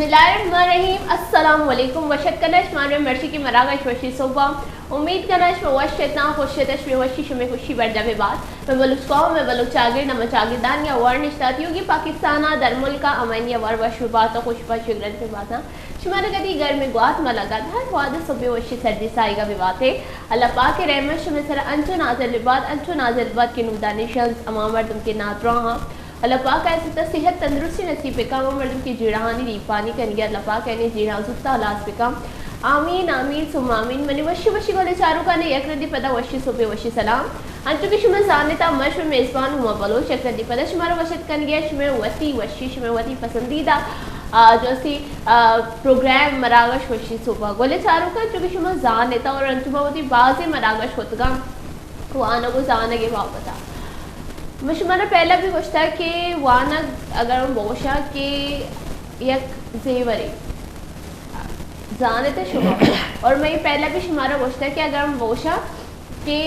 बिस्मिल्लाहिर्रहमानिर्रहीम अस्सलाम वालेकुम वशत कनश मानव मर्शी की मरागश वशी सुबह उम्मीद कनश में वश इतना खुशतश में वशी शुमे खुशी बर्दा बात मैं बलुच कौम में बलुच चागिर नम चागिदान या वर निश्तात योगी पाकिस्तान दरमुल का अमन या वर वश बात खुशबा शिगरन पे बात शुमार गदी घर में गुआत मलागा हर वाद सुबह वशी सर्दी साइगा विवाद है अल्लाह पाक के रहमत शुमे सर अंचो नाजल बाद के नुदानिशन अमाम मर्दम के नातरा अल्लाह पाक ऐसे सेहत तंदुरुस्ती नसीब बेका मर्दम की जीड़ानी रीपानी कनिया अल्लाह पाक ने जीड़ा जुत्ता लास बेका आमीन आमीन सुम आमीन मनी वशी वशी गोले चारों का ने यकरदी पदा वशी सुबह वशी सलाम अंतु की शुमे जानता मश में मेजबान हुआ बलो यकरदी पदा शुमारा वशत कनिया शुमे वती वशी शुमे वती पसंदीदा जो सी प्रोग्राम मरागश वशी सुबह गोले चारों का चूँकि शुमा जानता और अंतुमावती बाज़ मरागश होतगा वो आना को जान के वापस मुझमारा पहला भी पूछता है कि वाना अगर हम बोशा के एक जेवरे जाने तो शुभ और मैं पहला भी शुमारा पूछता है कि अगर हम बोशा के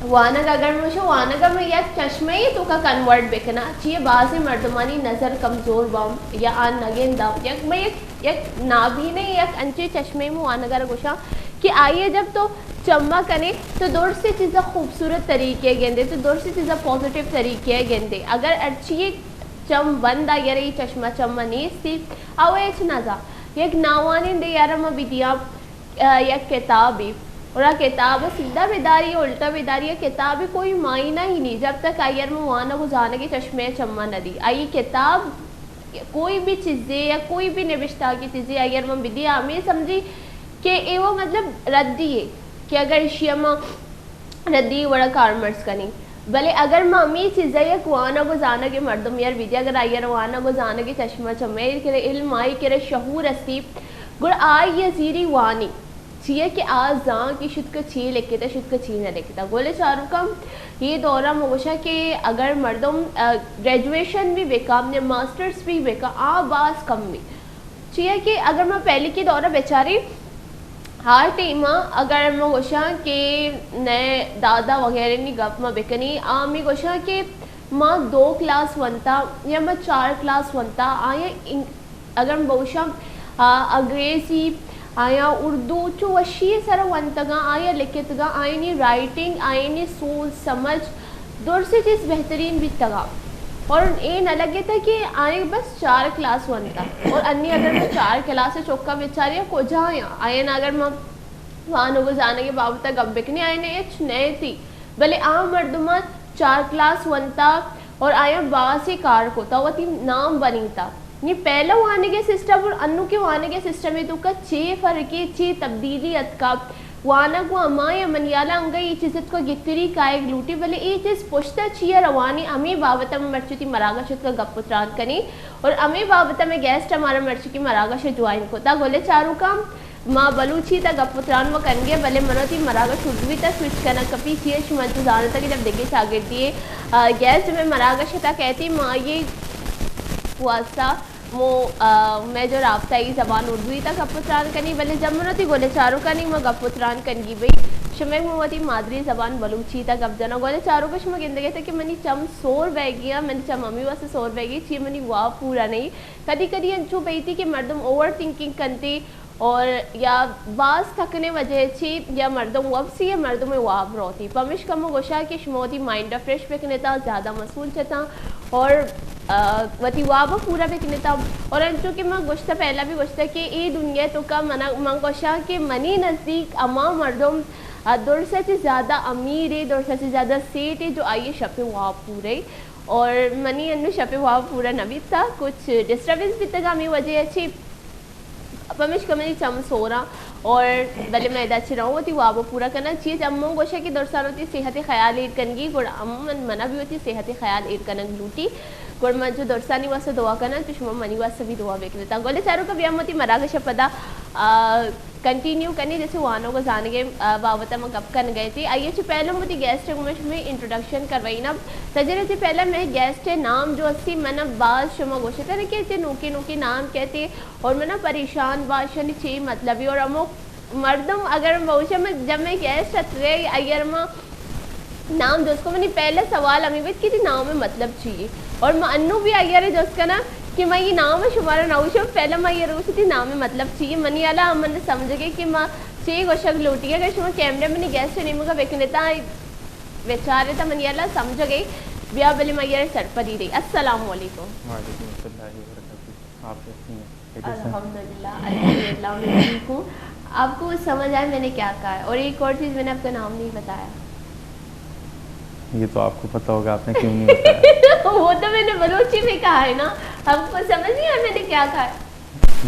वानग अगर मुझे वानगा में या चश्मे ही तो का कन्वर्ट बेकना चाहिए बाज़ मर्दमानी नज़र कमज़ोर बम या आन नगेन दम या मैं एक नाभी नहीं एक अंचे चश्मे में वानगर गोशा कि आइए जब तो चम्मा कने तो दौड़ से चीज़ें खूबसूरत तरीके गेंदे तो दौड़ से चीज़ें पॉजिटिव तरीके गेंदे अगर अच्छी चम बंद आ यार ये चश्मा चम्मा नहीं थी अवे ना जा एक नावानी दे यार मैं विद्या एक किताब ही और किताब सीधा बेदारी उल्टा बेदारी किताब कोई मायना ही नहीं जब तक आयर में वहाँ ना गुजारने के चश्मे चम्मा न दी आई किताब कोई भी चीज़ें या कोई भी निविष्टा की चीज़ें आयर में विद्या हमें समझी कि वो मतलब रद्दी है कि अगर शियमा रद्दी बड़ा कारमर्स कनी भले अगर मम्मी चीज़ें या कुआना को जाना के मर्दम यार विद्या अगर आयर वाना को जाना के चश्मा चमेर के इल्म आई के शहूर असीब गुड़ आई ये जीरी वानी चाहिए कि आज जहाँ की शुद्ध का छी लिखे था शुद्ध का छी न लिखे था बोले चारों का ये दौरा मोशा कि अगर मर्दम ग्रेजुएशन भी बेकाम या मास्टर्स भी बेका बास कम भी चाहिए कि अगर मैं पहले की दौरा बेचारी हर टीम अगर मैं गोशा के नए दादा वगैरह नी गप में बेकनी मैं गोशा के माँ 2 क्लास वनता या मैं 4 क्लास वनता आया अगर मैं गोशा अंग्रेजी आया उर्दू चो वशी सर वनतगा आया लिखितगा आय नी राइटिंग आय नी सोच समझ दूर से चीज़ बेहतरीन भी तगा और ये न लगे था कि आए बस 4 क्लास वनता और अन्य अगर मैं 4 क्लास से चौका बेचारिया को जाया आए ना अगर मैं वहाँ को जाने के बाबू तक अब बिकनी आए ना ये नए थी भले आम मर्दमा 4 क्लास वनता और आया बासी कार को था वो थी नाम बनी था ये पहला वाने के सिस्टम और अन्नू के वाने के सिस्टम में तो का छे फर्क छे तब्दीली अतका वाना को अमाय मनियाला अंग ये चीज़ को गितरी कायक लूटी भले ये चीज़ पुश्ता छिया रवानी अमी बाबता में मर्चुती मरागा शुद्ध का गपुत्रान कनी और अमी बाबता में गेस्ट हमारा मर्चु की मरागा से ज्वाइन को ता गोले चारों काम माँ बलूची ता गपुत्रान वो कन भले मनोती मरागा शुद्धवी तक स्विच करना कपी छिए शुमंतु जाने तक जब देखे चागिर दिए गेस्ट में मरागा शता कहती माँ ये वास्ता वो मैं जो राबताई ज़बान उर्दू तक गपुत्रान कनी भले जमुनती गोले चारों का नहीं मैं गपुत्रान कनगी भाई शुमे मोती मादरी ज़बान बलूची तक अब जना गोले चारों का शुमा गिंदगे था कि मनी चम सोर बैगिया मैंने चम मम्मी वास्ते सोर बैगी छी मनी वाह पूरा नहीं कदी कदी अंचू पई थी कि मर्दम ओवर थिंकिंग करती और या बास थकने वजह छी या मर्दम वब सी या मर्दों में वाब रोती पमिश कम गोशा कि शुमोती माइंड फ्रेश बेकने था ज़्यादा मसूल चता और वती वाब पूरा बेकने था और अंचू कि मैं गोश्ता पहला भी गोश्ता कि ये दुनिया तो का मना मैं गोशा कि मनी नज़दीक अमा मर्दम दूर से ज़्यादा अमीर है दूर से ज़्यादा सेठ है जो आइए शपे वाब पूरे और मनी अन्नू शपे वाब पूरा नबी था कुछ डिस्टर्बेंस भी तक हमें वजह अच्छी पमिश कमनी चम सोरा और भले मैं अच्छी रहूँ होती वाह पूरा करना चाहिए अम्मो गोशा की दरसान होती सेहत ख्याल ईद कनगी गुड़ अम्मन मना भी होती सेहत ख्याल ईद कनक लूटी गुड़ मैं जो दरसानी वास्ते दुआ करना तो शुमा मनी वास्ते भी दुआ बेक लेता गोले चारों का व्याम होती मरागश पदा कंटिन्यू करनी जैसे वानों को जाने के बाबत में कब कर गए थे आइए से पहले मुझे गेस्ट में इंट्रोडक्शन करवाई ना तजरे से पहले मैं गेस्ट है नाम जो अस्सी मैंने बाज शुमा गोशे थे कहते नोके नोके नाम कहते और मैं ना परेशान बादशाह छे मतलब ही और अमुक मर्दम अगर बहुशा में जब मैं गेस्ट अतरे अयर में नाम दोस्तों मैंने पहले सवाल अमीवित की थी नाम में मतलब चाहिए और अन्नू भी अयर है दोस्त का ना कि मैं ये नाम शुमारा नौश पहले मैं ये रोश थी नाम मतलब चाहिए मनी आला मन समझ गए कि मैं चाहिए गोशक लोटी अगर शुमा कैमरे में गेस्ट नहीं मुझे वेकनेता बेचारे था मनी आला समझ गई ब्याह बली मैं सर पर ही रही। अस्सलाम वालेकुम। आप कैसी हैं? अल्हम्दुलिल्लाह अल्हम्दुलिल्लाह मैं ठीक हूँ। आपको समझ आया मैंने क्या कहा है? और एक और चीज़ मैंने आपका नाम नहीं बताया। ये तो आपको पता होगा, आपने क्यों नहीं बताया? वो तो मैंने बलूची में कहा है ना, आपको समझ नहीं आया मैंने क्या कहा है?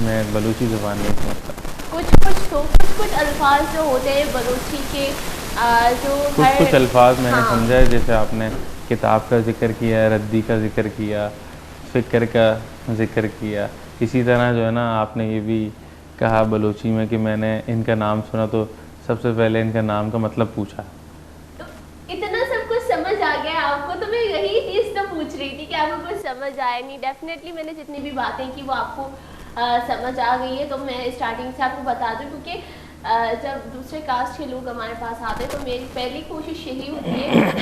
मैं बलूची ज़ुबान नहीं समझता। कुछ अल्फाज जो होते हैं बलूची के जो कुछ अल्फाज मैंने हाँ। समझा है, जैसे आपने किताब का जिक्र किया, रद्दी का जिक्र किया, फ़िक्र का जिक्र किया। इसी तरह जो है ना आपने ये भी कहा बलूची में कि मैंने इनका नाम सुना तो सबसे पहले इनका नाम का मतलब पूछा। तो इतना सब कुछ समझ आ गया आपको, तो मैं यही चीज़ तो पूछ रही थी कि आपको कुछ समझ आया नहीं। डेफिनेटली मैंने जितनी भी बातें की वो आपको समझ आ गई है। तो मैं स्टार्टिंग से आपको बता दूं, क्योंकि जब दूसरे कास्ट के लोग हमारे पास आते हैं तो मेरी पहली कोशिश यही होती है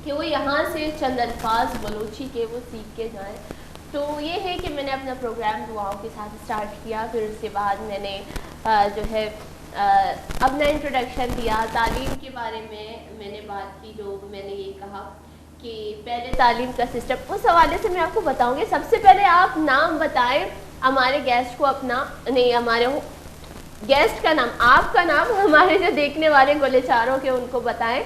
कि वो यहाँ से चंद अल्फाज बलूची के वो सीख के जाएँ। तो ये है कि मैंने अपना प्रोग्राम दुआओं के साथ स्टार्ट किया। फिर उसके बाद मैंने जो है अपना इंट्रोडक्शन दिया, तालीम के बारे में मैंने बात की। जो मैंने ये कहा कि पहले तालीम का सिस्टम, उस हवाले से मैं आपको बताऊंगी। सबसे पहले आप नाम बताएं हमारे गेस्ट को, अपना नहीं हमारे गेस्ट का नाम, आपका नाम हमारे जो देखने वाले गोलेचारों के उनको बताएं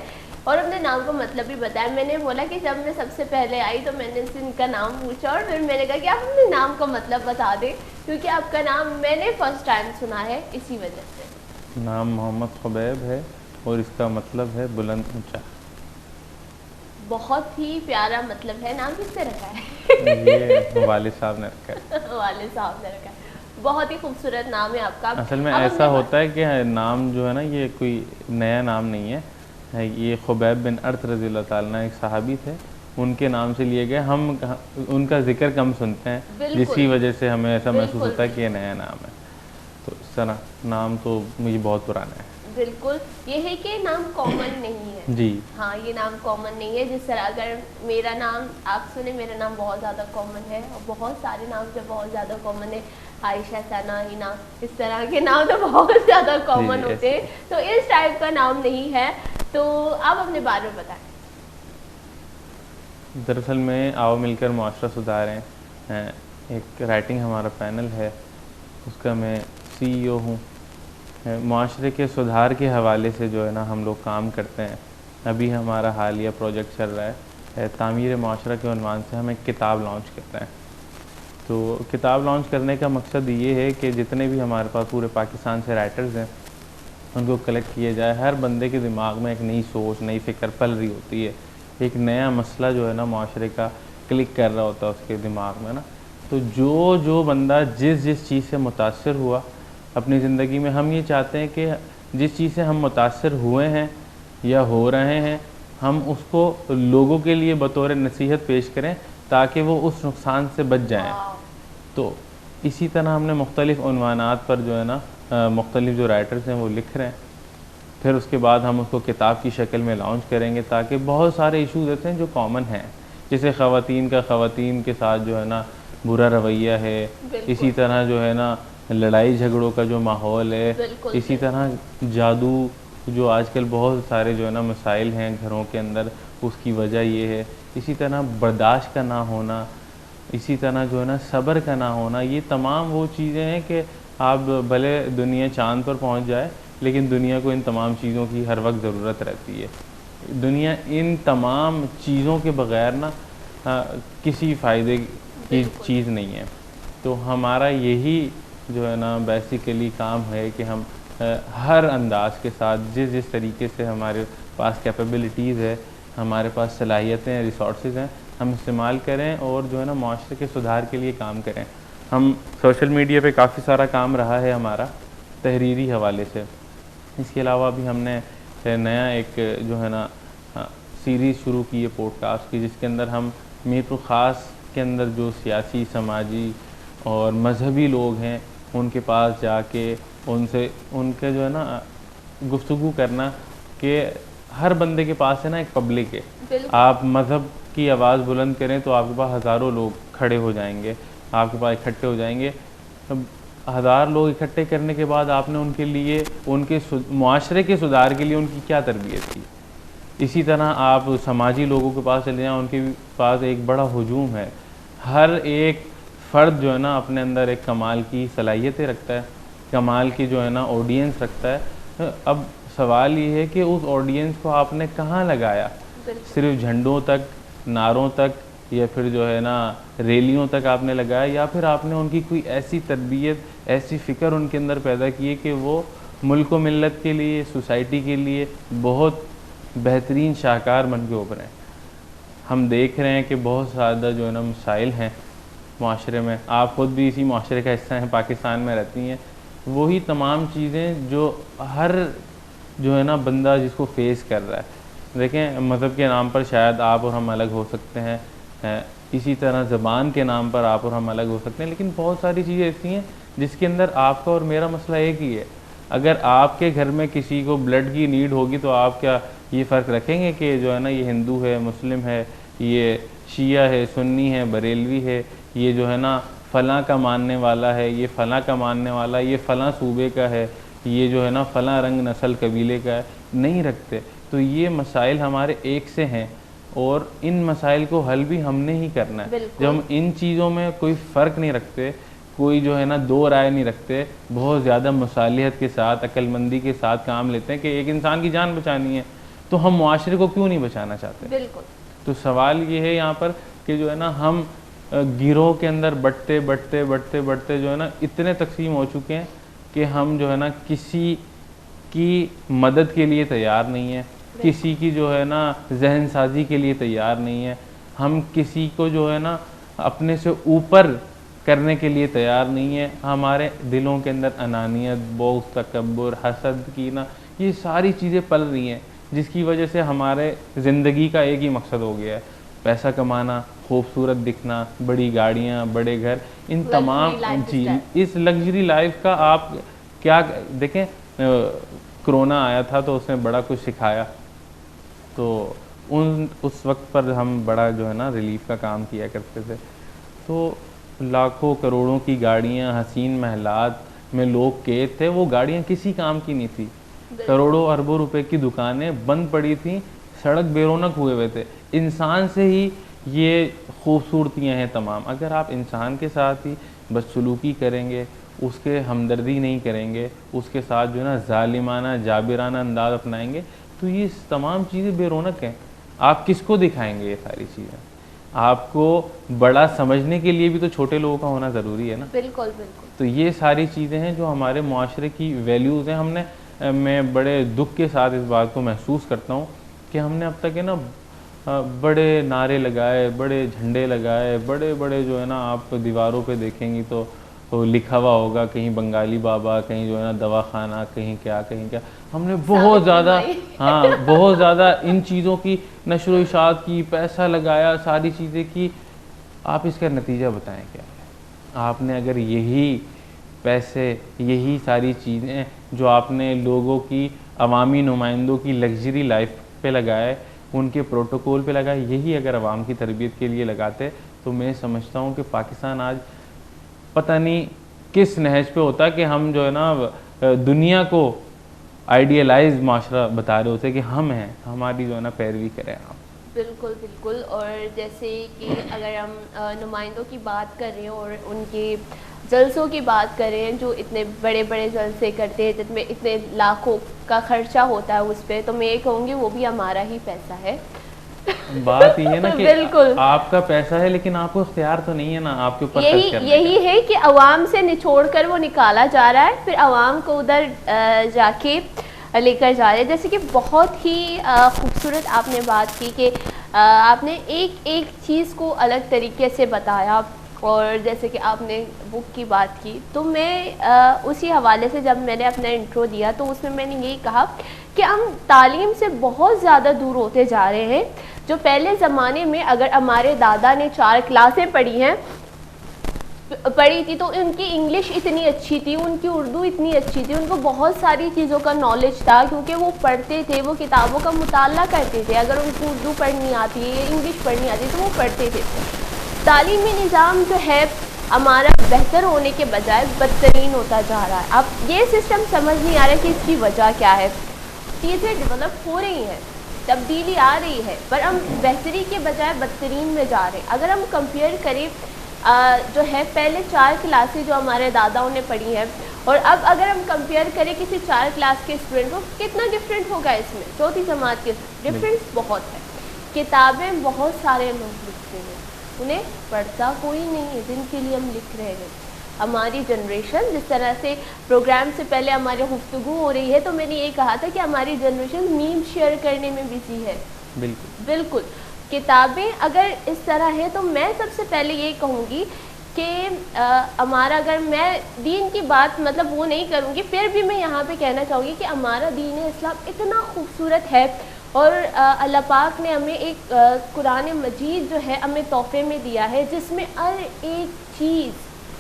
और अपने नाम का मतलब भी बताया। मैंने बोला कि जब मैं सबसे पहले आई तो मैंने इनसे इनका नाम पूछा और फिर मैंने कहा कि आप अपने नाम का मतलब बता दें, क्योंकि आपका नाम मैंने फर्स्ट टाइम सुना है, इसी वजह से। नाम मोहम्मद खुबैब है और इसका मतलब है बुलंद ऊंचा। बहुत ही प्यारा मतलब है। नाम किसने रखा है? ये वालिद साहब ने रखा है। वालिद साहब ने रखा है। बहुत ही खूबसूरत नाम है आपका। असल में ऐसा होता है कि नाम जो है ना ये कोई नया नाम नहीं है। ये खुबैब बिन अर्त रज़ी अल्लाह ताला एक सहाबी थे, उनके नाम से लिए गए। हम उनका जिक्र कम सुनते हैं, जिसकी वजह से हमें ऐसा महसूस होता है कि ये नया नाम है। तो इस तरह नाम तो मुझे बहुत पुराना है। बिल्कुल, ये है कि नाम कॉमन नहीं है जी हाँ, ये नाम कॉमन नहीं है। जिस तरह अगर मेरा नाम आप सुने, मेरा नाम बहुत ज़्यादा कॉमन है और बहुत सारे नाम जो बहुत ज़्यादा कॉमन है, आयशा, सना, हिना, इस तरह के नाम तो बहुत ज़्यादा कॉमन होते हैं। तो इस टाइप का नाम नहीं है। तो आप अपने बारे में बताएं। दरअसल में आओ मिलकर मुआशरा सुधारें एक राइटिंग हमारा पैनल है, उसका मैं CEO हूँ। मुआशरे के सुधार के हवाले से जो है ना हम लोग काम करते हैं। अभी हमारा हालिया प्रोजेक्ट चल रहा है तामीर मुआशरा के उन्वान से हम एक किताब लॉन्च कर रहे हैं। तो किताब लॉन्च करने का मकसद ये है कि जितने भी हमारे पास पूरे पाकिस्तान से राइटर्स हैं उनको कलेक्ट किया जाए। हर बंदे के दिमाग में एक नई सोच, नई फ़िक्र पल रही होती है, एक नया मसला जो है ना मुआशरे का क्लिक कर रहा होता है उसके दिमाग में ना। तो जो बंदा जिस चीज़ से मुतासर हुआ अपनी ज़िंदगी में, हम ये चाहते हैं कि जिस चीज़ से हम मुतासर हुए हैं या हो रहे हैं, हम उसको लोगों के लिए बतौर नसीहत पेश करें ताकि वो उस नुकसान से बच जाएं। तो इसी तरह हमने मुख्तलिफ़ उन्वानात पर जो है ना मुख्तलिफ़ जो राइटर्स हैं वो लिख रहे हैं। फिर उसके बाद हम उसको किताब की शक्ल में लॉन्च करेंगे, ताकि बहुत सारे इशूज़ ऐसे हैं जो कॉमन हैं, जैसे ख़वातीन के साथ जो है ना बुरा रवैया है, इसी तरह जो है ना लड़ाई झगड़ों का जो माहौल है, इसी तरह जादू जो आजकल बहुत सारे जो है ना मसाइल हैं घरों के अंदर, उसकी वजह ये है। इसी तरह बर्दाश्त का ना होना, इसी तरह जो है ना सब्र का ना होना। ये तमाम वो चीज़ें हैं कि आप भले दुनिया चाँद पर पहुंच जाए, लेकिन दुनिया को इन तमाम चीज़ों की हर वक्त ज़रूरत रहती है। दुनिया इन तमाम चीज़ों के बग़ैर ना किसी फ़ायदे की चीज़ नहीं है। तो हमारा यही जो है ना बेसिकली काम है कि हम हर अंदाज के साथ जिस तरीके से हमारे पास कैपेबिलिटीज़ है, हमारे पास सलाहियतें, रिसोर्सेज हैं, हम इस्तेमाल करें और जो है ना मुआशरे के सुधार के लिए काम करें। हम सोशल मीडिया पे काफ़ी सारा काम रहा है हमारा तहरीरी हवाले से। इसके अलावा भी हमने नया एक जो है ना सीरीज़ शुरू की है पॉडकास्ट की, जिसके अंदर हम मीरपुर ख़ास के अंदर जो सियासी, समाजी और मजहबी लोग हैं उनके पास जाके उनके जो है ना गुफ्तगू करना कि हर बंदे के पास है ना एक पब्लिक है। आप मज़हब की आवाज़ बुलंद करें तो आपके पास हज़ारों लोग खड़े हो जाएंगे। आपके पास इकट्ठे हो जाएंगे। अब 1000 लोग इकट्ठे करने के बाद आपने उनके लिए, उनके मुआशरे के सुधार के लिए उनकी क्या तरबियत की। इसी तरह आप समाजी लोगों के पास चले जाएँ, उनके पास एक बड़ा हुजूम है। हर एक फ़र्द जो है ना अपने अंदर एक कमाल की सलाहियतें रखता है, कमाल की जो है ना ऑडियंस रखता है। अब सवाल ये है कि उस ऑडियंस को आपने कहाँ लगाया, सिर्फ झंडों तक, नारों तक, या फिर जो है ना रैलियों तक आपने लगाया, या फिर आपने उनकी कोई ऐसी तरबियत, ऐसी फ़िक्र उनके अंदर पैदा की है कि वो मुल्क व मिल्लत के लिए, सोसाइटी के लिए बहुत बेहतरीन शाहकार बन के उभरें। हम देख रहे हैं कि बहुत ज़्यादा जो है ना मसाइल हैं माशरे में, आप ख़ुद भी इसी माशरे का हिस्सा हैं, पाकिस्तान में रहती हैं। वही तमाम चीज़ें जो हर जो है ना बंदा जिसको फेस कर रहा है। देखें, मज़हब के नाम पर शायद आप और हम अलग हो सकते हैं, इसी तरह ज़बान के नाम पर आप और हम अलग हो सकते हैं, लेकिन बहुत सारी चीज़ें ऐसी हैं जिसके अंदर आपका और मेरा मसला एक ही है। अगर आपके घर में किसी को ब्लड की नीड होगी तो आप क्या ये फ़र्क रखेंगे कि जो है ना ये हिंदू है, मुस्लिम है, ये शिया है, सुन्नी है, बरेलवी है, ये जो है ना फ़लाँ का मानने वाला है, ये फ़लाँ का मानने वाला, ये फ़लाँ सूबे का है, ये जो है ना फ़लाँ रंग नस्ल कबीले का है, नहीं रखते। तो ये मसाइल हमारे एक से हैं और इन मसाइल को हल भी हमने ही करना है। जब हम इन चीज़ों में कोई फ़र्क नहीं रखते, कोई जो है ना दो राय नहीं रखते, बहुत ज़्यादा मुसालिहत के साथ, अक्लमंदी के साथ काम लेते हैं कि एक इंसान की जान बचानी है, तो हम मुआशरे को क्यों नहीं बचाना चाहते। बिल्कुल। तो सवाल ये है यहाँ पर कि जो है ना हम गिरोह के अंदर बढ़ते बढ़ते बढ़ते बढ़ते जो है ना इतने तकसीम हो चुके हैं कि हम जो है ना किसी की मदद के लिए तैयार नहीं है, किसी की जो है ना जहन साजी के लिए तैयार नहीं है, हम किसी को जो है ना अपने से ऊपर करने के लिए तैयार नहीं है। हमारे दिलों के अंदर अनानियत, बोग़्ज़, तकब्बुर, हसद, कीना, ये सारी चीज़ें पल रही हैं, जिसकी वजह से हमारे ज़िंदगी का एक ही मकसद हो गया है, पैसा कमाना, खूबसूरत दिखना, बड़ी गाड़ियाँ, बड़े घर, इन तमाम चीज़, इस लग्जरी लाइफ का आप क्या देखें। कोरोना आया था तो उसने बड़ा कुछ सिखाया, तो उस वक्त पर हम बड़ा जो है ना रिलीफ का काम किया करते थे। तो लाखों करोड़ों की गाड़ियाँ, हसीन महलात में लोग कैद थे, वो गाड़ियाँ किसी काम की नहीं थी। करोड़ों अरबों रुपए की दुकानें बंद पड़ी थी, सड़क बेरौनक हुए हुए थे। इंसान से ही ये खूबसूरतियाँ हैं तमाम। अगर आप इंसान के साथ ही बदसलूकी करेंगे, उसके हमदर्दी नहीं करेंगे, उसके साथ जो है ना जालिमाना, जाबिराना अंदाज अपनाएंगे, तो ये तमाम चीज़ें बेरौनक हैं। आप किसको दिखाएंगे ये सारी चीज़ें? आपको बड़ा समझने के लिए भी तो छोटे लोगों का होना ज़रूरी है ना। बिल्कुल बिल्कुल। तो ये सारी चीज़ें हैं जो हमारे मुआशरे की वैल्यूज़ हैं। मैं बड़े दुख के साथ इस बात को महसूस करता हूँ कि हमने अब तक है ना बड़े नारे लगाए, बड़े झंडे लगाए, बड़े बड़े जो है ना आप दीवारों पे देखेंगी तो लिखा हुआ होगा कहीं बंगाली बाबा, कहीं जो है ना दवाखाना, कहीं क्या कहीं क्या। हमने बहुत ज़्यादा बहुत ज़्यादा इन चीज़ों की नशर इशात की, पैसा लगाया, सारी चीज़ें की। आप इसका नतीजा बताएं क्या है? आपने अगर यही पैसे, यही सारी चीज़ें जो आपने लोगों की, अवामी नुमाइंदों की लग्जरी लाइफ पे लगाए, उनके प्रोटोकॉल पे लगाए, यही अगर आवाम की तरबियत के लिए लगाते, तो मैं समझता हूँ कि पाकिस्तान आज पता नहीं किस नहज पे होता कि हम जो है ना दुनिया को आइडियलाइज माशरा बता रहे होते कि हम हैं, हमारी जो है ना पैरवी करें आप। बिल्कुल बिल्कुल। और जैसे कि अगर हम नुमाइंदों की बात कर रहे हैं और उनके जलसों की बात करें, जो इतने बड़े बड़े जलसे करते हैं जिसमें इतने लाखों का खर्चा होता है उस पर, तो मैं ये कहूँगी वो भी हमारा ही पैसा है। बात ये है ना कि बिल्कुल आपका पैसा है, लेकिन आपको इख्तियार तो नहीं है ना आपके ऊपर। यही है कि अवाम से निचोड़ कर वो निकाला जा रहा है, फिर अवाम को उधर जाके लेकर जा रहे हैं। जैसे कि बहुत ही खूबसूरत आपने बात की कि आपने एक एक चीज़ को अलग तरीके से बताया, और जैसे कि आपने बुक की बात की, तो मैं उसी हवाले से जब मैंने अपना इंट्रो दिया तो उसमें मैंने यही कहा कि हम तालीम से बहुत ज़्यादा दूर होते जा रहे हैं। जो पहले ज़माने में अगर हमारे दादा ने 4 क्लासें पढ़ी थी तो उनकी इंग्लिश इतनी अच्छी थी, उनकी उर्दू इतनी अच्छी थी, उनको बहुत सारी चीज़ों का नॉलेज था, क्योंकि वो पढ़ते थे, वो किताबों का मुताला करते थे। अगर उनको उर्दू पढ़नी आती है, इंग्लिश पढ़नी आती है तो वो पढ़ते थे। तालीमी निज़ाम जो है हमारा बेहतर होने के बजाय बदतरीन होता जा रहा है। अब ये सिस्टम समझ नहीं आ रहा कि इसकी वजह क्या है। चीज़ें डेवलप हो रही हैं, तब्दीली आ रही है, पर हम बेहतरी के बजाय बदतरीन में जा रहे हैं। अगर हम कंपेयर करें जो है पहले 4 क्लासें जो हमारे दादाओं ने पढ़ी है और अब अगर हम कंपेयर करें किसी 4 क्लास के स्टूडेंट को, कितना डिफरेंट होगा इसमें। चौथी जमात के डिफरेंस बहुत है। किताबें बहुत सारे लोग लिखते हैं, उन्हें पढ़ता कोई नहीं है जिनके लिए हम लिख रहे हैं। हमारी जनरेशन, जिस तरह से प्रोग्राम से पहले हमारी गुफ्तगू हो रही है, तो मैंने ये कहा था कि हमारी जनरेशन मीम शेयर करने में बिजी है। बिल्कुल किताबें अगर इस तरह है तो मैं सबसे पहले ये कहूँगी कि हमारा, अगर मैं दीन की बात मतलब वो नहीं करूँगी, फिर भी मैं यहाँ पे कहना चाहूँगी कि हमारा दीन इस्लाम इतना खूबसूरत है और अल्लाह पाक ने हमें एक कुरान मजीद जो है हमें तोहफे में दिया है, जिसमें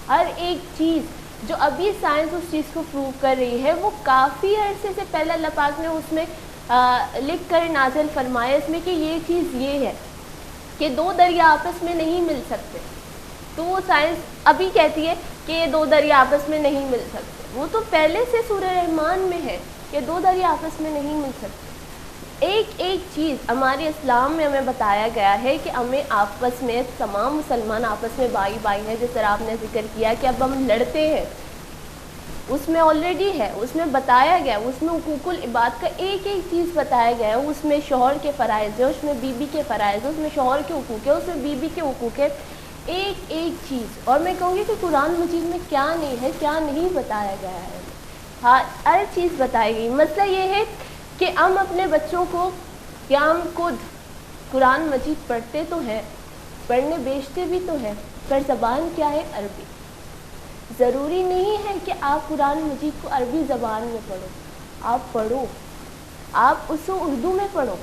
हर एक चीज़ जो अभी साइंस उस चीज़ को प्रूव कर रही है, वो काफ़ी अरसे से पहले अल्लाह पाक ने उसमें लिख कर नाज़िल फरमाया इसमें कि ये चीज़ ये है कि 2 दरिया आपस में नहीं मिल सकते। तो वो साइंस अभी कहती है कि ये 2 दरिया आपस में नहीं मिल सकते, वो तो पहले से सूरह रहमान में है कि 2 दरिया आपस में नहीं मिल सकते। एक चीज़ हमारे इस्लाम में हमें बताया गया है कि हमें आपस में, तमाम मुसलमान आपस में भाई भाई हैं। जिस तरह आपने जिक्र किया कि अब हम लड़ते हैं, उसमें ऑलरेडी है, उसमें बताया गया, उसमें हुकूकुल इबाद का एक चीज़ बताया गया है। उसमें शौहर के फ़राइज़ है, उसमें बीबी के फ़राइज़ है, उसमें शौहर के हुकूक है, उसमें बीबी के हुकूक है। एक चीज़। और मैं कहूँगी कि कुरान मजीद में क्या नहीं है, क्या नहीं बताया गया है। हाँ, हर चीज़ बताई गई। मसला ये है कि हम अपने बच्चों को, या हम खुद कुरान मजीद पढ़ते तो हैं, पढ़ने बेचते भी तो हैं, पर ज़बान क्या है? अरबी। ज़रूरी नहीं है कि आप कुरान मजीद को अरबी ज़बान में पढ़ो, आप पढ़ो, आप उसको उर्दू में पढ़ो,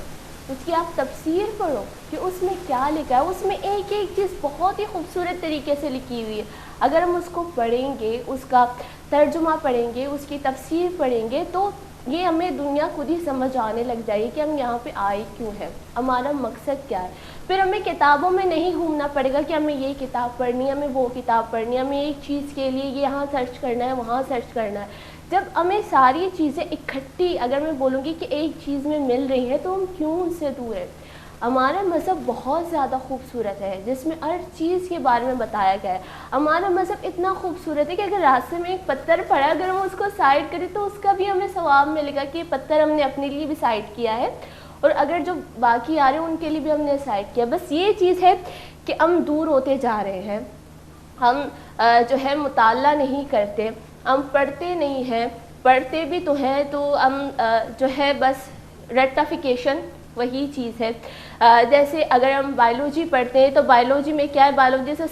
उसकी आप तफसीर पढ़ो कि उसमें क्या लिखा है। उसमें एक चीज़ बहुत ही खूबसूरत तरीके से लिखी हुई है। अगर हम उसको पढ़ेंगे, उसका तर्जुमा पढ़ेंगे, उसकी तफसीर पढ़ेंगे, तो ये हमें दुनिया खुद ही समझ आने लग जाएगी कि हम यहाँ पे आए क्यों हैं, हमारा मकसद क्या है। फिर हमें किताबों में नहीं घूमना पड़ेगा कि हमें ये किताब पढ़नी है, हमें वो किताब पढ़नी है, हमें एक चीज़ के लिए ये यहाँ सर्च करना है, वहाँ सर्च करना है। जब हमें सारी चीज़ें इकट्ठी, अगर मैं बोलूँगी कि एक चीज़ में मिल रही है, तो हम क्यों उनसे दूर हैं। हमारा मज़हब बहुत ज़्यादा खूबसूरत है, जिसमें हर चीज़ के बारे में बताया गया है। हमारा मज़हब इतना खूबसूरत है कि अगर रास्ते में एक पत्थर पड़ा, अगर हम उसको साइड करें तो उसका भी हमें सवाब मिलेगा कि ये पत्थर हमने अपने लिए भी साइड किया है, और अगर जो बाकी आ रहे हैं उनके लिए भी हमने साइड किया। बस ये चीज़ है कि हम दूर होते जा रहे हैं, हम जो है मुताला नहीं करते, हम पढ़ते नहीं हैं, पढ़ते भी तो हैं तो हम जो है बस रेक्टिफिकेशन वही चीज़ है। जैसे अगर हम बायोलॉजी पढ़ते हैं तो बायोलॉजी में क्या है, बायोलॉजी से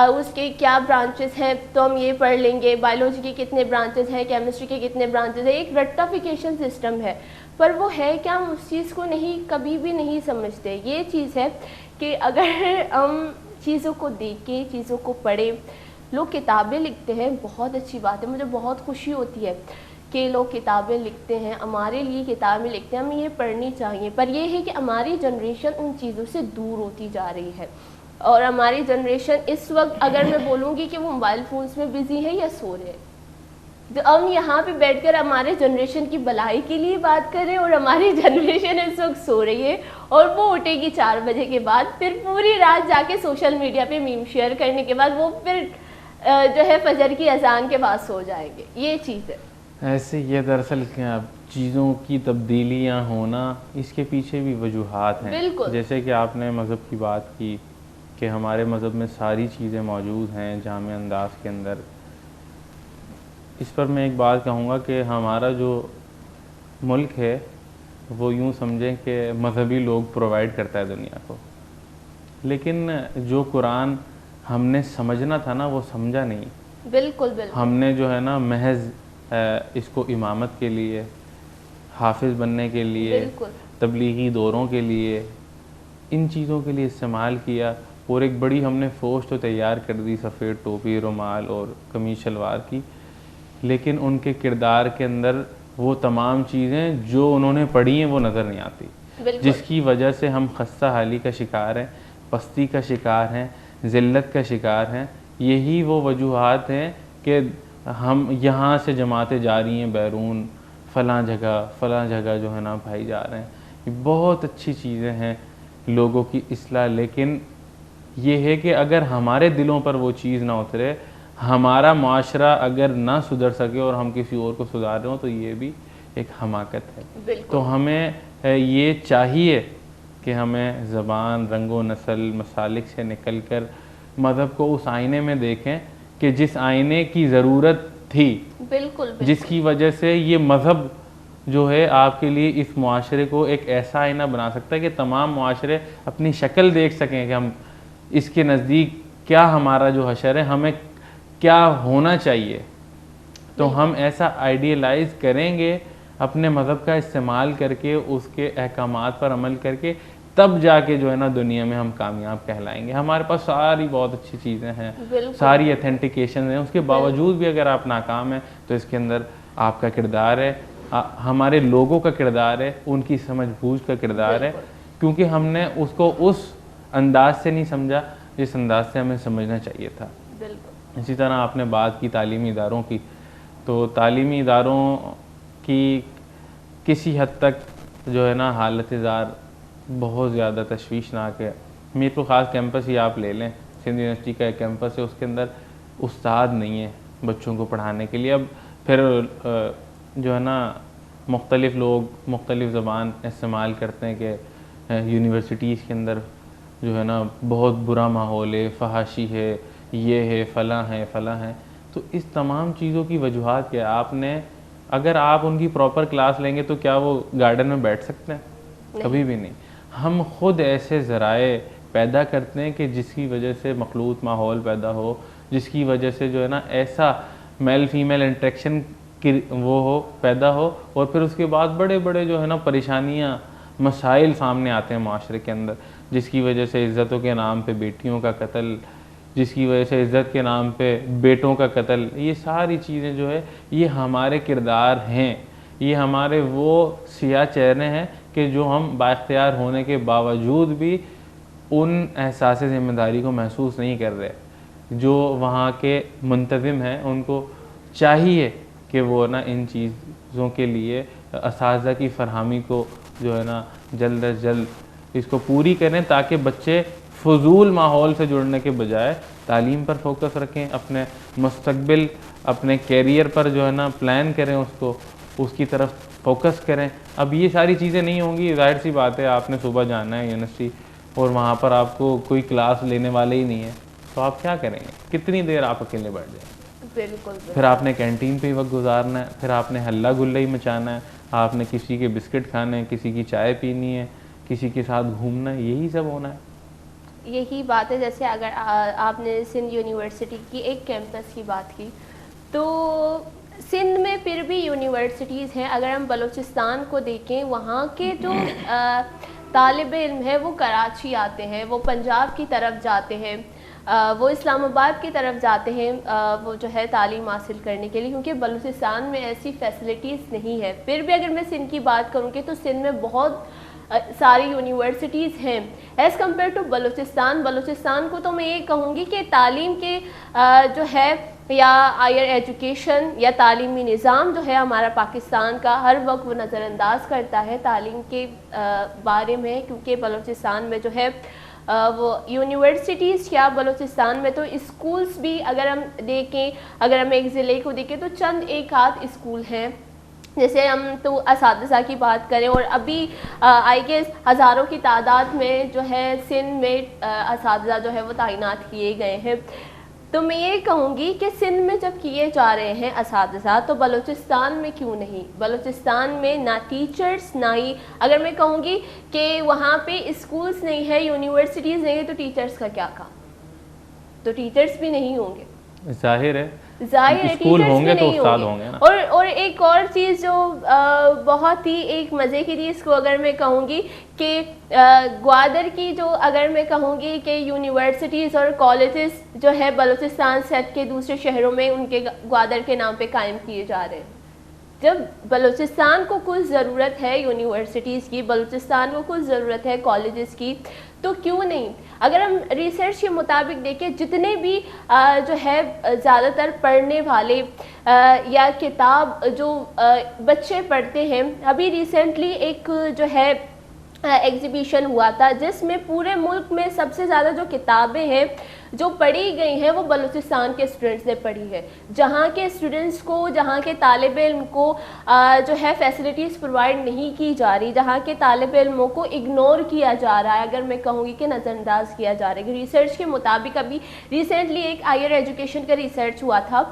उसके क्या ब्रांचेस हैं, तो हम ये पढ़ लेंगे बायोलॉजी के कितने ब्रांचेस हैं, केमिस्ट्री के कितने ब्रांचेस हैं। एक रेक्टिफिकेशन सिस्टम है, पर वो है क्या, हम उस चीज़ को नहीं, कभी भी नहीं समझते। ये चीज़ है कि अगर हम चीज़ों को देखें, चीज़ों को पढ़ें। लोग किताबें लिखते हैं, बहुत अच्छी बात है, मुझे बहुत खुशी होती है कि लोग किताबें लिखते हैं, हमारे लिए किताबें लिखते हैं, हमें ये पढ़नी चाहिए। पर ये है कि हमारी जनरेशन उन चीज़ों से दूर होती जा रही है, और हमारी जनरेशन इस वक्त, अगर मैं बोलूँगी कि वो मोबाइल फ़ोन्स में बिज़ी है या सो रहे हैं। तो हम यहाँ पे बैठकर हमारे जनरेशन की भलाई के लिए बात कर रहे हैं, और हमारी जनरेशन इस वक्त सो रही है, और वो उठेगी 4 बजे के बाद, फिर पूरी रात जाके सोशल मीडिया पे मीम शेयर करने के बाद वो फिर जो है फजर की अजान के बाद सो जाएंगे। ये चीज़ है। ऐसे ये दरअसल क्या चीज़ों की तब्दीलियाँ होना, इसके पीछे भी वजूहात हैं। जैसे कि आपने मज़हब की बात की कि हमारे मज़हब में सारी चीज़ें मौजूद हैं जामे अंदाज के अंदर। इस पर मैं एक बात कहूँगा कि हमारा जो मुल्क है वो यूँ समझें कि मजहबी लोग प्रोवाइड करता है दुनिया को, लेकिन जो कुरान हमने समझना था ना वो समझा नहीं। बिल्कुल बिल्कुल। हमने जो है ना महज इसको इमामत के लिए, हाफिज़ बनने के लिए, तबलीगी दौरों के लिए, इन चीज़ों के लिए इस्तेमाल किया, और एक बड़ी हमने फ़ौज तो तैयार कर दी सफ़ेद टोपी, रुमाल और कमीज शलवार की, लेकिन उनके किरदार के अंदर वो तमाम चीज़ें जो उन्होंने पढ़ी हैं वो नज़र नहीं आती, जिसकी वजह से हम खस्ता हाली का शिकार हैं, पस्ती का शिकार हैं, ज़िल्लत का शिकार हैं। यही वो वजूहात हैं कि हम यहाँ से जमातें जा रही हैं बैरून, फ़लाँ जगह जो है ना भाई जा रहे हैं। ये बहुत अच्छी चीज़ें हैं लोगों की इस्लाह, लेकिन ये है कि अगर हमारे दिलों पर वो चीज़ ना उतरे, हमारा माशरा अगर ना सुधर सके और हम किसी और को सुधार रहे हो, तो ये भी एक हमाकत है। तो हमें ये चाहिए कि हमें ज़बान, रंगो नस्ल, मसालिक से निकल कर मज़हब को उस आईने में देखें कि जिस आईने की ज़रूरत थी, बिल्कुल। जिसकी वजह से ये मज़हब जो है आपके लिए इस मुआशरे को एक ऐसा आईना बना सकता है कि तमाम मुआशरे अपनी शक्ल देख सकें कि हम इसके नज़दीक क्या हमारा जो हशर है, हमें क्या होना चाहिए। तो हम ऐसा आइडियलाइज़ करेंगे अपने मज़हब का इस्तेमाल करके, उसके अहकामात पर अमल करके, तब जाके जो है ना दुनिया में हम कामयाब कहलाएंगे। हमारे पास सारी बहुत अच्छी चीज़ें हैं, सारी ऑथेंटिकेशन हैं, उसके बावजूद भी अगर आप नाकाम हैं तो इसके अंदर आपका किरदार है, हमारे लोगों का किरदार है, उनकी समझ बूझ का किरदार है, क्योंकि हमने उसको उस अंदाज से नहीं समझा जिस अंदाज से हमें समझना चाहिए था। इसी तरह आपने बात की तालीमी इदारों की, तो तालीमी इदारों की किसी हद तक जो है ना हालत ज़ार बहुत ज़्यादा तशवीशनाक है। मीरपुर ख़ास कैंपस ही आप ले लें, सिंध यूनिवर्सिटी का एक कैंपस है, उसके अंदर उस्ताद नहीं है बच्चों को पढ़ाने के लिए। अब फिर जो है ना मुख्तलिफ़ लोग मुख्तलिफ़ ज़बान इस्तेमाल करते हैं कि यूनिवर्सिटीज़ के अंदर जो है ना बहुत बुरा माहौल है, फहाशी है, ये है, फ़लाँ है। तो इस तमाम चीज़ों की वजूहात क्या है? आपने अगर आप उनकी प्रॉपर क्लास लेंगे तो क्या वो गार्डन में बैठ सकते हैं? कभी भी नहीं। हम ख़ुद ऐसे ज़राए पैदा करते हैं कि जिसकी वजह से मखलूत माहौल पैदा हो, जिसकी वजह से जो है ना ऐसा मेल फीमेल इंटरेक्शन की वो हो पैदा हो, और फिर उसके बाद बड़े बड़े जो है ना परेशानियाँ, मसाइल सामने आते हैं माशरे के अंदर, जिसकी वजह से इज़्ज़तों के नाम पे बेटियों का कत्ल, जिसकी वजह से इज़्ज़त के नाम पे बेटों का कत्ल। ये सारी चीज़ें जो है ये हमारे किरदार हैं, ये हमारे वो सियाह चेहरे हैं कि जो हम बाइख्तियार होने के बावजूद भी उन एहसास ज़िम्मेदारी को महसूस नहीं कर रहे। जो वहाँ के मुंतज़िम हैं उनको चाहिए कि वो ना इन चीज़ों के लिए असातिज़ा की फ़रहमी को जो है ना जल्द अज जल्द इसको पूरी करें, ताकि बच्चे फ़ुज़ूल माहौल से जुड़ने के बजाय तालीम पर फोकस रखें, अपने मुस्तक़बिल, अपने कैरियर पर जो है ना प्लान करें, उसको उसकी तरफ फोकस करें। अब ये सारी चीज़ें नहीं होंगी, ज़ाहिर सी बात है, आपने सुबह जाना है यूनिवर्सिटी और वहाँ पर आपको कोई क्लास लेने वाले ही नहीं है, तो आप क्या करेंगे? कितनी देर आप अकेले बैठ जाएंगे? बिल्कुल। फिर आपने कैंटीन पे ही वक्त गुजारना है, फिर आपने हल्ला गुल्ला ही मचाना है, आपने किसी के बिस्किट खाने हैं, किसी की चाय पीनी है, किसी के साथ घूमना है, यही सब होना है। यही बात है। जैसे अगर आपने सिंध यूनिवर्सिटी की एक कैंपस की बात की, तो सिंध में फिर भी यूनिवर्सिटीज़ हैं। अगर हम बलूचिस्तान को देखें, वहाँ के जो तालिब इल्म है वो कराची आते हैं, वो पंजाब की तरफ जाते हैं, वो इस्लामाबाद की तरफ जाते हैं, वो जो है तालीम हासिल करने के लिए, क्योंकि बलूचिस्तान में ऐसी फैसिलिटीज़ नहीं है। फिर भी अगर मैं सिंध की बात करूँगी तो सिंध में बहुत सारी यूनिवर्सिटीज़ हैं as compare to Balochistan. Balochistan को तो मैं ये कहूँगी कि तालीम के जो है या हायर एजुकेशन या तालीमी निज़ाम जो है हमारा पाकिस्तान का, हर वक्त वो नज़रअंदाज करता है तालीम के बारे में, क्योंकि बलूचिस्तान में जो है वो यूनिवर्सिटीज़ क्या, बलूचिस्तान में तो स्कूल्स भी अगर हम देखें, अगर हम एक ज़िले को देखें तो चंद एक आध स्कूल हैं। जैसे हम तो असातिज़ा की बात करें, और अभी आई गेस हज़ारों की तादाद में जो है सिंध में असातिज़ा जो है वो तैनात किए गए हैं। तो मैं ये कहूँगी कि सिंध में जब किए जा रहे हैं असातिज़ा, तो बलूचिस्तान में क्यों नहीं? बलूचिस्तान में ना टीचर्स, ना ही, अगर मैं कहूँगी कि वहाँ पे स्कूल्स नहीं है, यूनिवर्सिटीज़ नहीं है, तो टीचर्स का क्या काम? तो टीचर्स भी नहीं होंगे, जाहिर है स्कूल होंगे तो उस्ताद होंगे ना। और एक और चीज़ जो बहुत ही एक मज़े की चीज़ को अगर मैं कहूँगी कि ग्वादर की जो, अगर मैं कहूँगी कि यूनिवर्सिटीज़ और कॉलेजेस जो है बलूचिस्तान सेट के दूसरे शहरों में उनके ग्वादर के नाम पे कायम किए जा रहे हैं। जब बलूचिस्तान को कुछ ज़रूरत है यूनिवर्सिटीज़ की, बलूचिस्तान को कुछ ज़रूरत है कॉलेजेस की, तो क्यों नहीं। अगर हम रिसर्च के मुताबिक देखें, जितने भी जो है ज़्यादातर पढ़ने वाले या किताब जो बच्चे पढ़ते हैं, अभी रिसेंटली एक जो है एग्जीबिशन हुआ था जिसमें पूरे मुल्क में सबसे ज़्यादा जो किताबें हैं जो पढ़ी गई हैं वो बलूचिस्तान के स्टूडेंट्स ने पढ़ी है। जहाँ के स्टूडेंट्स को, जहाँ के तालिब इल्म को जो है फैसिलिटीज़ प्रोवाइड नहीं की जा रही, जहाँ के तालिब इल्मों को इग्नोर किया जा रहा है, अगर मैं कहूँगी कि नज़रअंदाज किया जा रहा है। रिसर्च के मुताबिक अभी रिसेंटली एक हायर एजुकेशन का रिसर्च हुआ था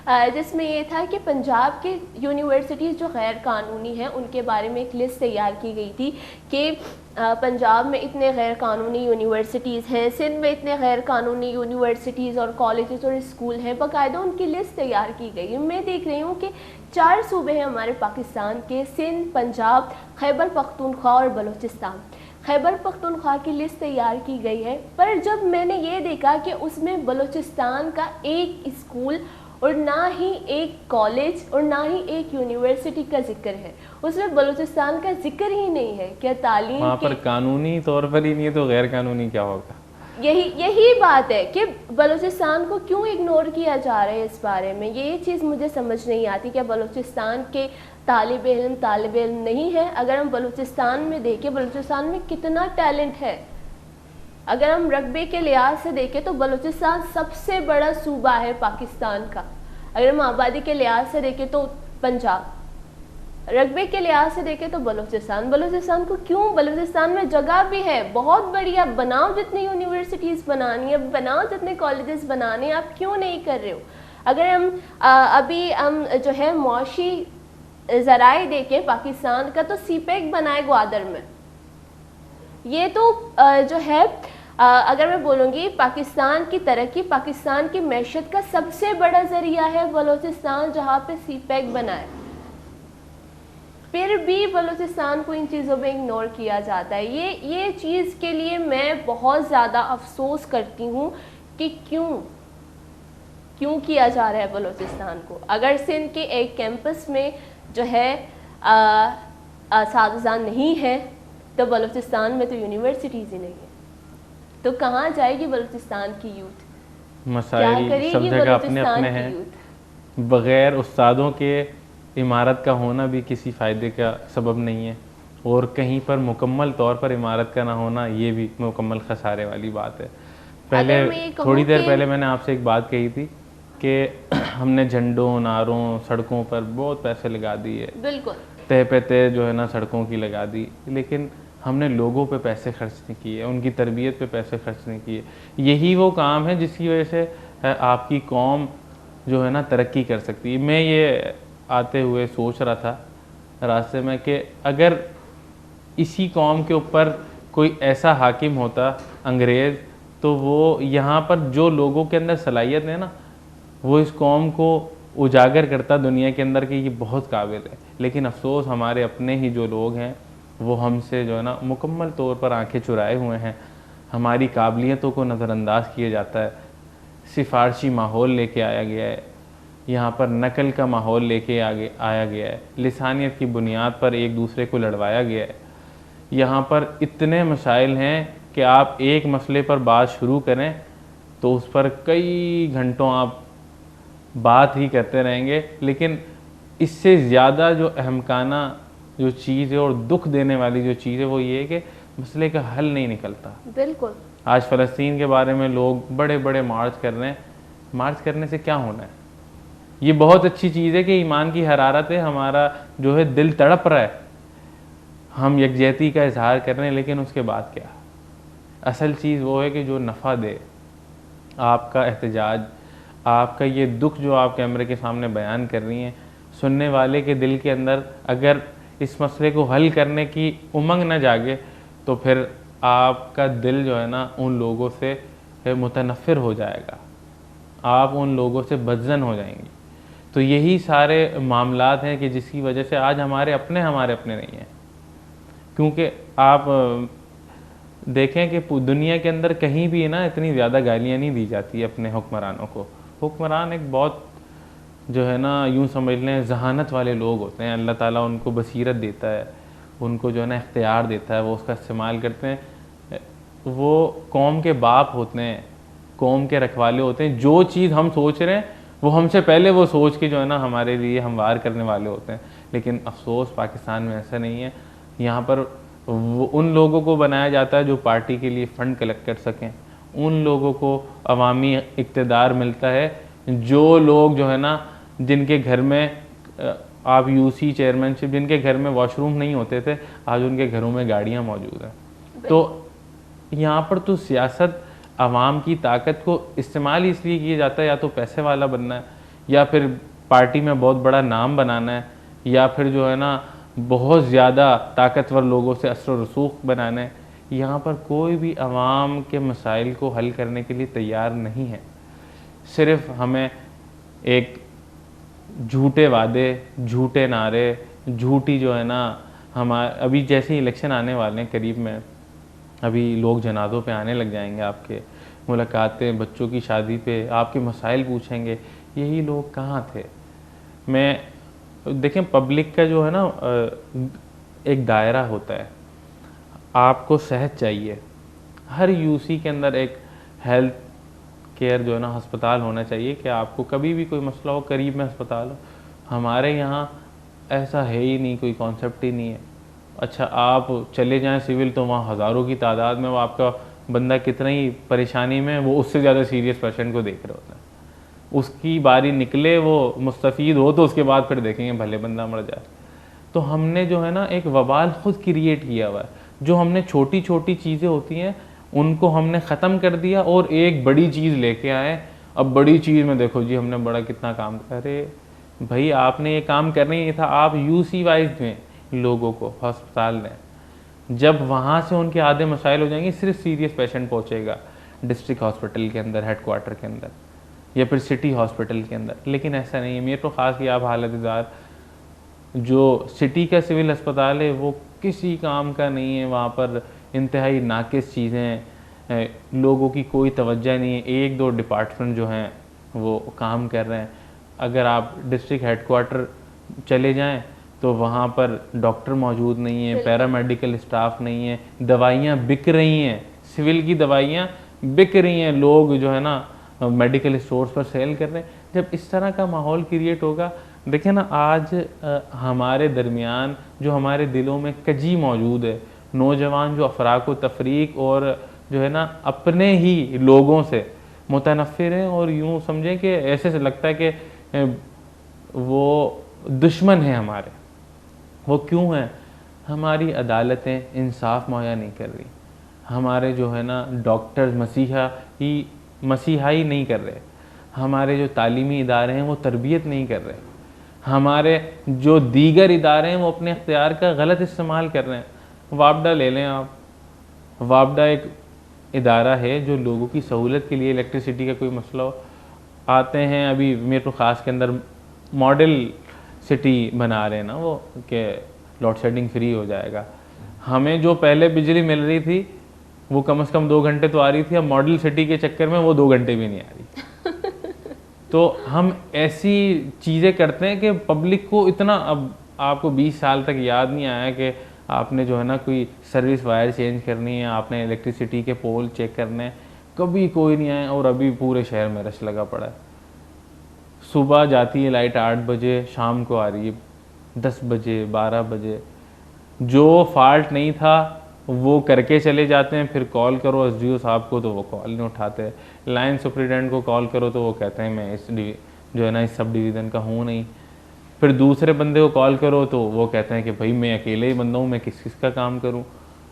जिसमें ये था कि पंजाब के यूनिवर्सिटीज़ जो गैर कानूनी हैं उनके बारे में एक लिस्ट तैयार की गई थी कि पंजाब में इतने गैर कानूनी यूनिवर्सिटीज़ हैं, सिंध में इतने गैर कानूनी यूनिवर्सिटीज़ और कॉलेजेस और स्कूल हैं, बाकायदा उनकी लिस्ट तैयार की गई। मैं देख रही हूँ कि 4 सूबे हैं हमारे पाकिस्तान के, सिंध, पंजाब, खैबर पख्तूनख्वा और बलूचिस्तान। खैबर पख्तूनख्वा की लिस्ट तैयार की गई है, पर जब मैंने ये देखा कि उसमें बलूचिस्तान का एक स्कूल और ना ही एक कॉलेज और ना ही एक यूनिवर्सिटी का जिक्र है, उसमें बलूचिस्तान का जिक्र ही नहीं है। क्या तालीम वहाँ पर कानूनी तौर पर ही नहीं है तो गैर कानूनी क्या होगा? यही बात है कि बलूचिस्तान को क्यों इग्नोर किया जा रहा है इस बारे में, ये चीज़ मुझे समझ नहीं आती। क्या बलूचिस्तान के तालिब इल्म नहीं है? अगर हम बलूचिस्तान में देखें, बलूचिस्तान में कितना टैलेंट है। अगर हम रकबे के लिहाज से देखें तो बलूचिस्तान सबसे बड़ा सूबा है पाकिस्तान का। अगर हम आबादी के लिहाज से देखें तो पंजाब, रकबे के लिहाज से देखें तो बलूचिस्तान को क्यों, बलूचिस्तान में जगह भी है बहुत बड़ी, आप बनाओ जितनी यूनिवर्सिटीज़ बनानी है, बनाओ जितने कॉलेजेस बनाने हैं, आप क्यों नहीं कर रहे हो। अगर हम अभी हम जो है मौशी ज़राए देखें पाकिस्तान का, तो सीपेक बनाए ग्वादर में। ये तो जो है अगर मैं बोलूँगी पाकिस्तान की तरक्की, पाकिस्तान की मैशत का सबसे बड़ा ज़रिया है बलूचिस्तान, जहाँ पे सीपेक बनाए, फिर भी बलूचिस्तान को इन चीज़ों में इग्नोर किया जाता है। ये चीज़ के लिए मैं बहुत ज़्यादा अफसोस करती हूँ कि क्यों किया जा रहा है बलूचिस्तान को। अगर सिंध के एक कैंपस में जो है साज़ा नहीं है तो बलूचिस्तान में तो यूनिवर्सिटीज़ ही नहीं है, तो कहाँ जाएगी बलूचिस्तान की यूथ? मसाइल सब जगह अपने अपने हैं। बग़ैर उस्तादों के इमारत का होना भी किसी फ़ायदे का सबब नहीं है, और कहीं पर मुकम्मल तौर पर इमारत का ना होना ये भी मुकम्मल खसारे वाली बात है। पहले थोड़ी देर पहले मैंने आपसे एक बात कही थी कि हमने झंडों, नारों, सड़कों पर बहुत पैसे लगा दिए, बिल्कुल तय पे तय जो है ना सड़कों की लगा दी, लेकिन हमने लोगों पे पैसे खर्च नहीं किए, उनकी तरबियत पे पैसे खर्च नहीं किए। यही वो काम है जिसकी वजह से आपकी कौम जो है ना तरक्की कर सकती है। मैं ये आते हुए सोच रहा था रास्ते में कि अगर इसी कौम के ऊपर कोई ऐसा हाकिम होता अंग्रेज़, तो वो यहाँ पर जो लोगों के अंदर सलाहियत है ना, वो इस कौम को उजागर करता दुनिया के अंदर कि ये बहुत काबिल है। लेकिन अफसोस हमारे अपने ही जो लोग हैं वो हमसे जो है ना मुकम्मल तौर पर आंखें चुराए हुए हैं, हमारी काबिलियतों को नज़रअंदाज किया जाता है, सिफारशी माहौल लेके आया गया है, यहाँ पर नकल का माहौल लेके आया गया है, लिसानियत की बुनियाद पर एक दूसरे को लड़वाया गया है। यहाँ पर इतने मसाइल हैं कि आप एक मसले पर बात शुरू करें तो उस पर कई घंटों आप बात ही करते रहेंगे, लेकिन इससे ज़्यादा जो अहमकाना जो चीज़ है और दुख देने वाली जो चीज़ है वो ये है कि मसले का हल नहीं निकलता। बिल्कुल। आज फ़लस्तीन के बारे में लोग बड़े बड़े मार्च कर रहे हैं, मार्च करने से क्या होना है? ये बहुत अच्छी चीज़ है कि ईमान की हरारत है, हमारा जो है दिल तड़प रहा है, हम यकजहती का इजहार कर रहे हैं, लेकिन उसके बाद क्या? असल चीज़ वो है कि जो नफ़ा दे, आपका एहतजाज, आपका ये दुख जो आप कैमरे के सामने बयान कर रही हैं, सुनने वाले के दिल के अंदर अगर इस मसले को हल करने की उमंग न जागे तो फिर आपका दिल जो है ना उन लोगों से मुतनफ़िर हो जाएगा, आप उन लोगों से बदज़न हो जाएंगी। तो यही सारे मामलात हैं कि जिसकी वजह से आज हमारे अपने नहीं हैं। क्योंकि आप देखें कि दुनिया के अंदर कहीं भी ना इतनी ज़्यादा गालियाँ नहीं दी जाती अपने हुक्मरानों को। हुक्मरान एक बहुत जो है ना यूँ समझ लें जहानत वाले लोग होते हैं, अल्लाह ताला उनको बसीरत देता है, उनको जो है ना इख्तियार देता है, वो उसका इस्तेमाल करते हैं। वो कौम के बाप होते हैं, कौम के रखवाले होते हैं। जो चीज़ हम सोच रहे हैं वो हमसे पहले वो सोच के जो है ना हमारे लिए हमवार करने वाले होते हैं। लेकिन अफसोस पाकिस्तान में ऐसा नहीं है। यहाँ पर वो उन लोगों को बनाया जाता है जो पार्टी के लिए फ़ंड कलेक्ट कर सकें, उन लोगों को अवामी इक़्तिदार मिलता है, जो लोग जो है ना जिनके घर में आप यूसी चेयरमैनशिप, जिनके घर में वॉशरूम नहीं होते थे, आज उनके घरों में गाड़ियाँ मौजूद हैं। तो यहाँ पर तो सियासत आवाम की ताकत को इस्तेमाल इसलिए किया जाता है, या तो पैसे वाला बनना है, या फिर पार्टी में बहुत बड़ा नाम बनाना है, या फिर जो है ना बहुत ज़्यादा ताकतवर लोगों से असर रसूख बनाना है। यहाँ पर कोई भी आवाम के मसाइल को हल करने के लिए तैयार नहीं है। सिर्फ हमें एक झूठे वादे, झूठे नारे, झूठी जो है ना अभी जैसे इलेक्शन आने वाले हैं करीब में, अभी लोग जनाज़ों पे आने लग जाएंगे, आपके मुलाकातें, बच्चों की शादी पे आपके मसाइल पूछेंगे। यही लोग कहाँ थे? देखें, पब्लिक का जो है ना एक दायरा होता है, आपको सेहत चाहिए। हर यूसी के अंदर एक हेल्थ केयर जो है ना अस्पताल होना चाहिए कि आपको कभी भी कोई मसला हो, करीब में अस्पताल हो। हमारे यहाँ ऐसा है ही नहीं, कोई कॉन्सेप्ट ही नहीं है। अच्छा, आप चले जाएं सिविल तो वहाँ हज़ारों की तादाद में वो आपका बंदा कितना ही परेशानी में, वो उससे ज़्यादा सीरियस पेशेंट को देख रहे होता है। उसकी बारी निकले, वो मुस्तफ़ीद हो तो उसके बाद फिर देखेंगे भले बंदा मर जाए। तो हमने जो है ना एक वबाल ख़ुद क्रिएट किया हुआ है। जो हमने छोटी छोटी चीज़ें होती हैं उनको हमने ख़त्म कर दिया और एक बड़ी चीज़ लेके आए। अब बड़ी चीज़ में देखो जी हमने बड़ा कितना काम, अरे भाई आपने ये काम करना ही नहीं था। आप यूसी वाइज में लोगों को अस्पताल में, जब वहाँ से उनके आधे मसाइल हो जाएंगे, सिर्फ सीरियस पेशेंट पहुँचेगा डिस्ट्रिक्ट हॉस्पिटल के अंदर, हेड क्वार्टर के अंदर, या फिर सिटी हॉस्पिटल के अंदर। लेकिन ऐसा नहीं है। मेरे को ख़ास किया आप हालतदार, जो सिटी का सिविल अस्पताल है वो किसी काम का नहीं है। वहाँ पर इंतहाई नाकिस चीज़ें, लोगों की कोई तवज्जो नहीं है। एक दो डिपार्टमेंट जो हैं वो काम कर रहे हैं। अगर आप डिस्ट्रिक्ट हेडक्वार्टर चले जाएं तो वहाँ पर डॉक्टर मौजूद नहीं है, पैरामेडिकल स्टाफ नहीं है, दवाइयाँ बिक रही हैं, सिविल की दवाइयाँ बिक रही हैं, लोग जो है ना मेडिकल स्टोर्स पर सेल कर रहे हैं। जब इस तरह का माहौल क्रिएट होगा, देखिए ना आज हमारे दरमियान जो हमारे दिलों में कजी मौजूद है, नौजवान जो अफराक व तफरीक और जो है ना अपने ही लोगों से मुतनफ़िर हैं, और यूँ समझें कि ऐसे से लगता है कि वो दुश्मन हैं हमारे। वो क्यों हैं? हमारी अदालतें इंसाफ मुहैया नहीं कर रही, हमारे जो है ना डॉक्टर्स मसीहाई नहीं कर रहे, हमारे जो तालीमी इदारे हैं वो तरबियत नहीं कर रहे, हमारे जो दीगर इदारे हैं वो अपने इख्तियार का गलत इस्तेमाल कर रहे हैं। वापडा ले लें आप, वापडा एक इदारा है जो लोगों की सहूलत के लिए, इलेक्ट्रिसिटी का कोई मसला हो, आते हैं। अभी मेरे ख़ास के अंदर मॉडल सिटी बना रहे हैं ना वो, कि लोड शेडिंग फ्री हो जाएगा। हमें जो पहले बिजली मिल रही थी वो कम से कम 2 घंटे तो आ रही थी, अब मॉडल सिटी के चक्कर में वो 2 घंटे भी नहीं आ रही। तो हम ऐसी चीज़ें करते हैं कि पब्लिक को इतना, अब आपको 20 साल तक याद नहीं आया कि आपने जो है ना कोई सर्विस वायर चेंज करनी है, आपने इलेक्ट्रिसिटी के पोल चेक करने हैं, कभी कोई नहीं आया। और अभी पूरे शहर में रश लगा पड़ा है। सुबह जाती है लाइट 8 बजे, शाम को आ रही है 10 बजे 12 बजे। जो फॉल्ट नहीं था वो करके चले जाते हैं, फिर कॉल करो एसडीओ साहब को तो वो कॉल नहीं उठाते, लाइन सुपरिटेंडेंट को कॉल करो तो वो कहते हैं मैं इस जो है ना इस सब डिवीज़न का हूँ नहीं। फिर दूसरे बंदे को कॉल करो तो वो कहते हैं कि भाई मैं अकेले ही बंदा हूँ, मैं किस किस का काम करूँ।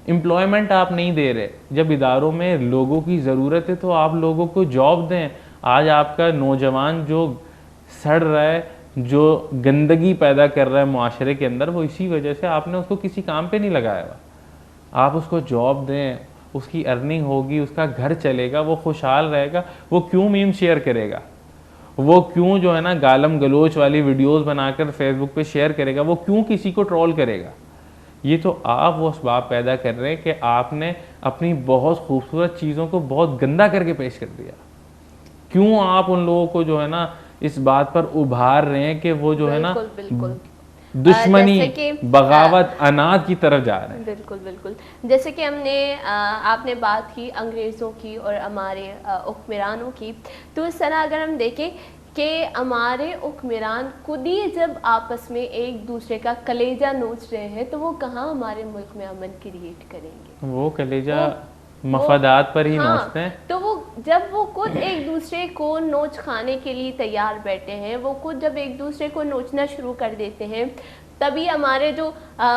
एम्प्लॉयमेंट आप नहीं दे रहे। जब इदारों में लोगों की ज़रूरत है तो आप लोगों को जॉब दें। आज आपका नौजवान जो सड़ रहा है, जो गंदगी पैदा कर रहा है मुआशरे के अंदर, वो इसी वजह से आपने उसको किसी काम पे नहीं लगाया हुआ। आप उसको जॉब दें, उसकी अर्निंग होगी, उसका घर चलेगा, वो खुशहाल रहेगा। वो क्यों मीम शेयर करेगा? वो क्यों जो है ना गालम गलोच वाली वीडियोस बनाकर फेसबुक पे शेयर करेगा? वो क्यों किसी को ट्रोल करेगा? ये तो आप वो असबाब पैदा कर रहे हैं कि आपने अपनी बहुत खूबसूरत चीज़ों को बहुत गंदा करके पेश कर दिया। क्यों आप उन लोगों को जो है ना इस बात पर उभार रहे हैं कि वो जो है ना बिल्कुल बिल्कुल दुश्मनी, जैसे कि बगावत, अनाज की तरफ जा रहे हैं। बिल्कुल बिल्कुल जैसे कि हमने आपने बात की अंग्रेज़ों की और हमारे हुक्मरानों की, तो इस तरह अगर हम देखें कि हमारे हुक्मरान खुद ही जब आपस में एक दूसरे का कलेजा नोच रहे हैं, तो वो कहाँ हमारे मुल्क में अमन क्रिएट करेंगे। वो कलेजा वो मफादात पर ही हाँ, नोचते हैं। तो वो जब वो खुद एक दूसरे को नोच खाने के लिए तैयार बैठे हैं, वो खुद जब एक दूसरे को नोचना शुरू कर देते हैं, तभी हमारे जो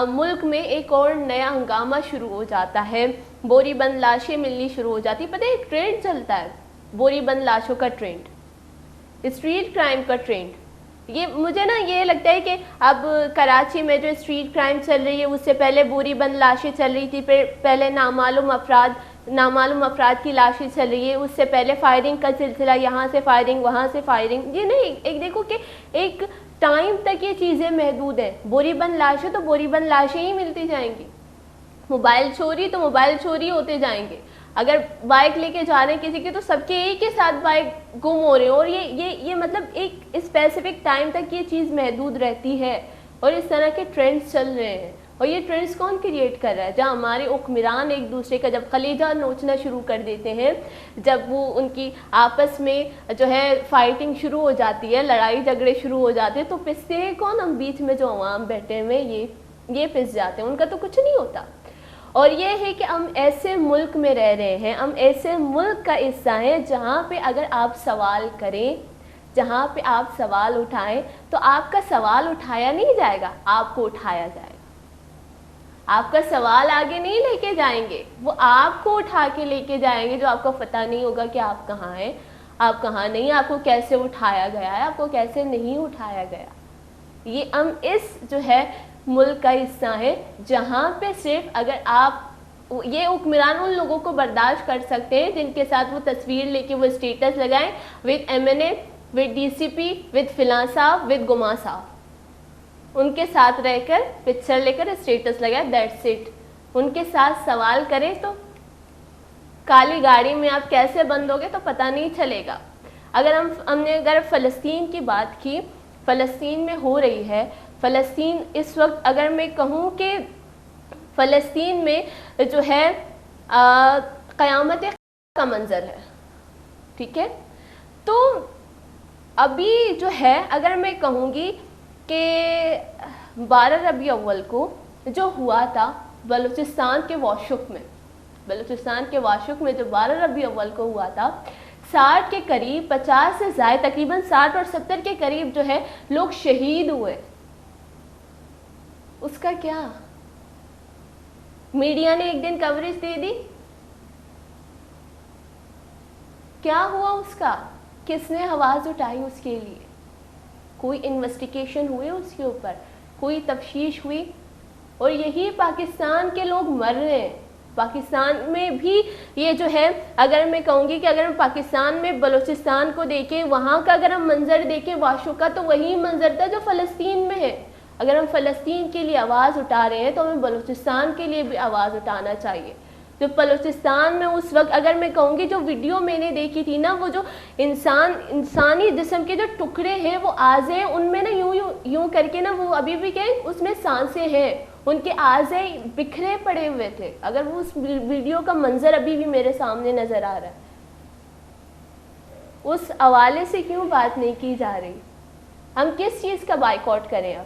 मुल्क में एक और नया हंगामा शुरू हो जाता है। बोरी बंद लाशें मिलनी शुरू हो जाती। पता है एक ट्रेंड चलता है, बोरी बंद लाशों का ट्रेंड, स्ट्रीट क्राइम का ट्रेंड। ये मुझे ना ये लगता है कि अब कराची में जो स्ट्रीट क्राइम चल रही है, उससे पहले बोरी बंद लाशें चल रही थी, फिर पहले नामालूम अफराद की लाशें चल रही है, उससे पहले फायरिंग का सिलसिला, यहाँ से फायरिंग वहाँ से फायरिंग। ये नहीं, एक देखो कि एक टाइम तक ये चीज़ें महदूद हैं। बोरी बंद लाशें तो बोरी बंद लाशें ही मिलती जाएंगी, मोबाइल चोरी तो मोबाइल चोरी होते जाएंगे। अगर बाइक लेके जा रहे हैं किसी के, तो सबके एक के साथ बाइक गुम हो रहे हैं। और ये मतलब एक स्पेसिफिक टाइम तक ये चीज़ महदूद रहती है और इस तरह के ट्रेंड्स चल रहे हैं। और ये ट्रेंड्स कौन क्रिएट कर रहा है? जहाँ हमारे हुक्मरान एक दूसरे का जब कलेजा नोचना शुरू कर देते हैं, जब वो उनकी आपस में जो है फाइटिंग शुरू हो जाती है, लड़ाई झगड़े शुरू हो जाते हैं, तो पिसते हैं कौन? हम बीच में जो अवाम बैठे हुए ये पिस जाते हैं, उनका तो कुछ नहीं होता। और ये है कि हम ऐसे मुल्क में रह रहे हैं, हम ऐसे मुल्क का हिस्सा हैं जहाँ पे अगर आप सवाल करें, जहाँ पे आप सवाल उठाएं, तो आपका सवाल उठाया नहीं जाएगा, आपको उठाया जाएगा। आपका सवाल आगे नहीं लेके जाएंगे, वो आपको उठा के लेके जाएंगे, जो आपको पता नहीं होगा कि आप कहाँ हैं, आप कहाँ नहीं, आपको कैसे उठाया गया है, आपको कैसे नहीं उठाया गया। ये हम इस जो है मुल्क का हिस्सा है जहाँ पे सिर्फ अगर आप, ये हुक्मरान उन लोगों को बर्दाश्त कर सकते हैं जिनके साथ वो तस्वीर लेके वो स्टेटस लगाएं, with MNA, with DCP, with फिलां साहब, विद गुमा साहब, उनके साथ रहकर पिक्चर लेकर स्टेटस लगाए, दैट्स इट। उनके साथ सवाल करें तो काली गाड़ी में आप कैसे बंदोगे तो पता नहीं चलेगा। अगर हमने अगर फ़लस्तीन की बात की, फ़लस्तीन में हो रही है, फ़लस्तीन इस वक्त अगर मैं कहूँ कि फ़लस्तीन में जो है क़यामत का मंज़र है, ठीक है। तो अभी जो है अगर मैं कहूँगी कि 12 रबी अव्वल को जो हुआ था बलूचिस्तान के वाशुक में, बलूचिस्तान के वाशुक में जो 12 रबी अव्वल को हुआ था, 60 के करीब, 50 से ज़्यादा, तकरीबन 60 और 70 के करीब जो है लोग शहीद हुए। उसका क्या? मीडिया ने एक दिन कवरेज दे दी, क्या हुआ उसका? किसने आवाज़ उठाई उसके लिए? कोई इन्वेस्टिगेशन हुई उसके ऊपर? कोई तफ्तीश हुई? और यही पाकिस्तान के लोग मर रहे हैं। पाकिस्तान में भी ये जो है, अगर मैं कहूँगी कि अगर हम पाकिस्तान में बलूचिस्तान को देखें, वहाँ का अगर हम मंजर देखें वाशों का, तो वही मंजर था जो फ़लस्तीन में है। अगर हम फ़लस्तीन के लिए आवाज़ उठा रहे हैं तो हमें बलूचिस्तान के लिए भी आवाज़ उठाना चाहिए। जो बलूचिस्तान में उस वक्त, अगर मैं कहूँगी जो वीडियो मैंने देखी थी ना, वो जो इंसानी जिस्म के जो टुकड़े हैं वो आज़े, उनमें ना यूं करके ना वो अभी भी क्या, उसमें सांसें हैं, उनके आज़े बिखरे पड़े हुए थे। अगर वो उस वीडियो का मंजर अभी भी मेरे सामने नज़र आ रहा है, उस हवाले से क्यों बात नहीं की जा रही? हम किस चीज़ का बाइकआउट करें अब?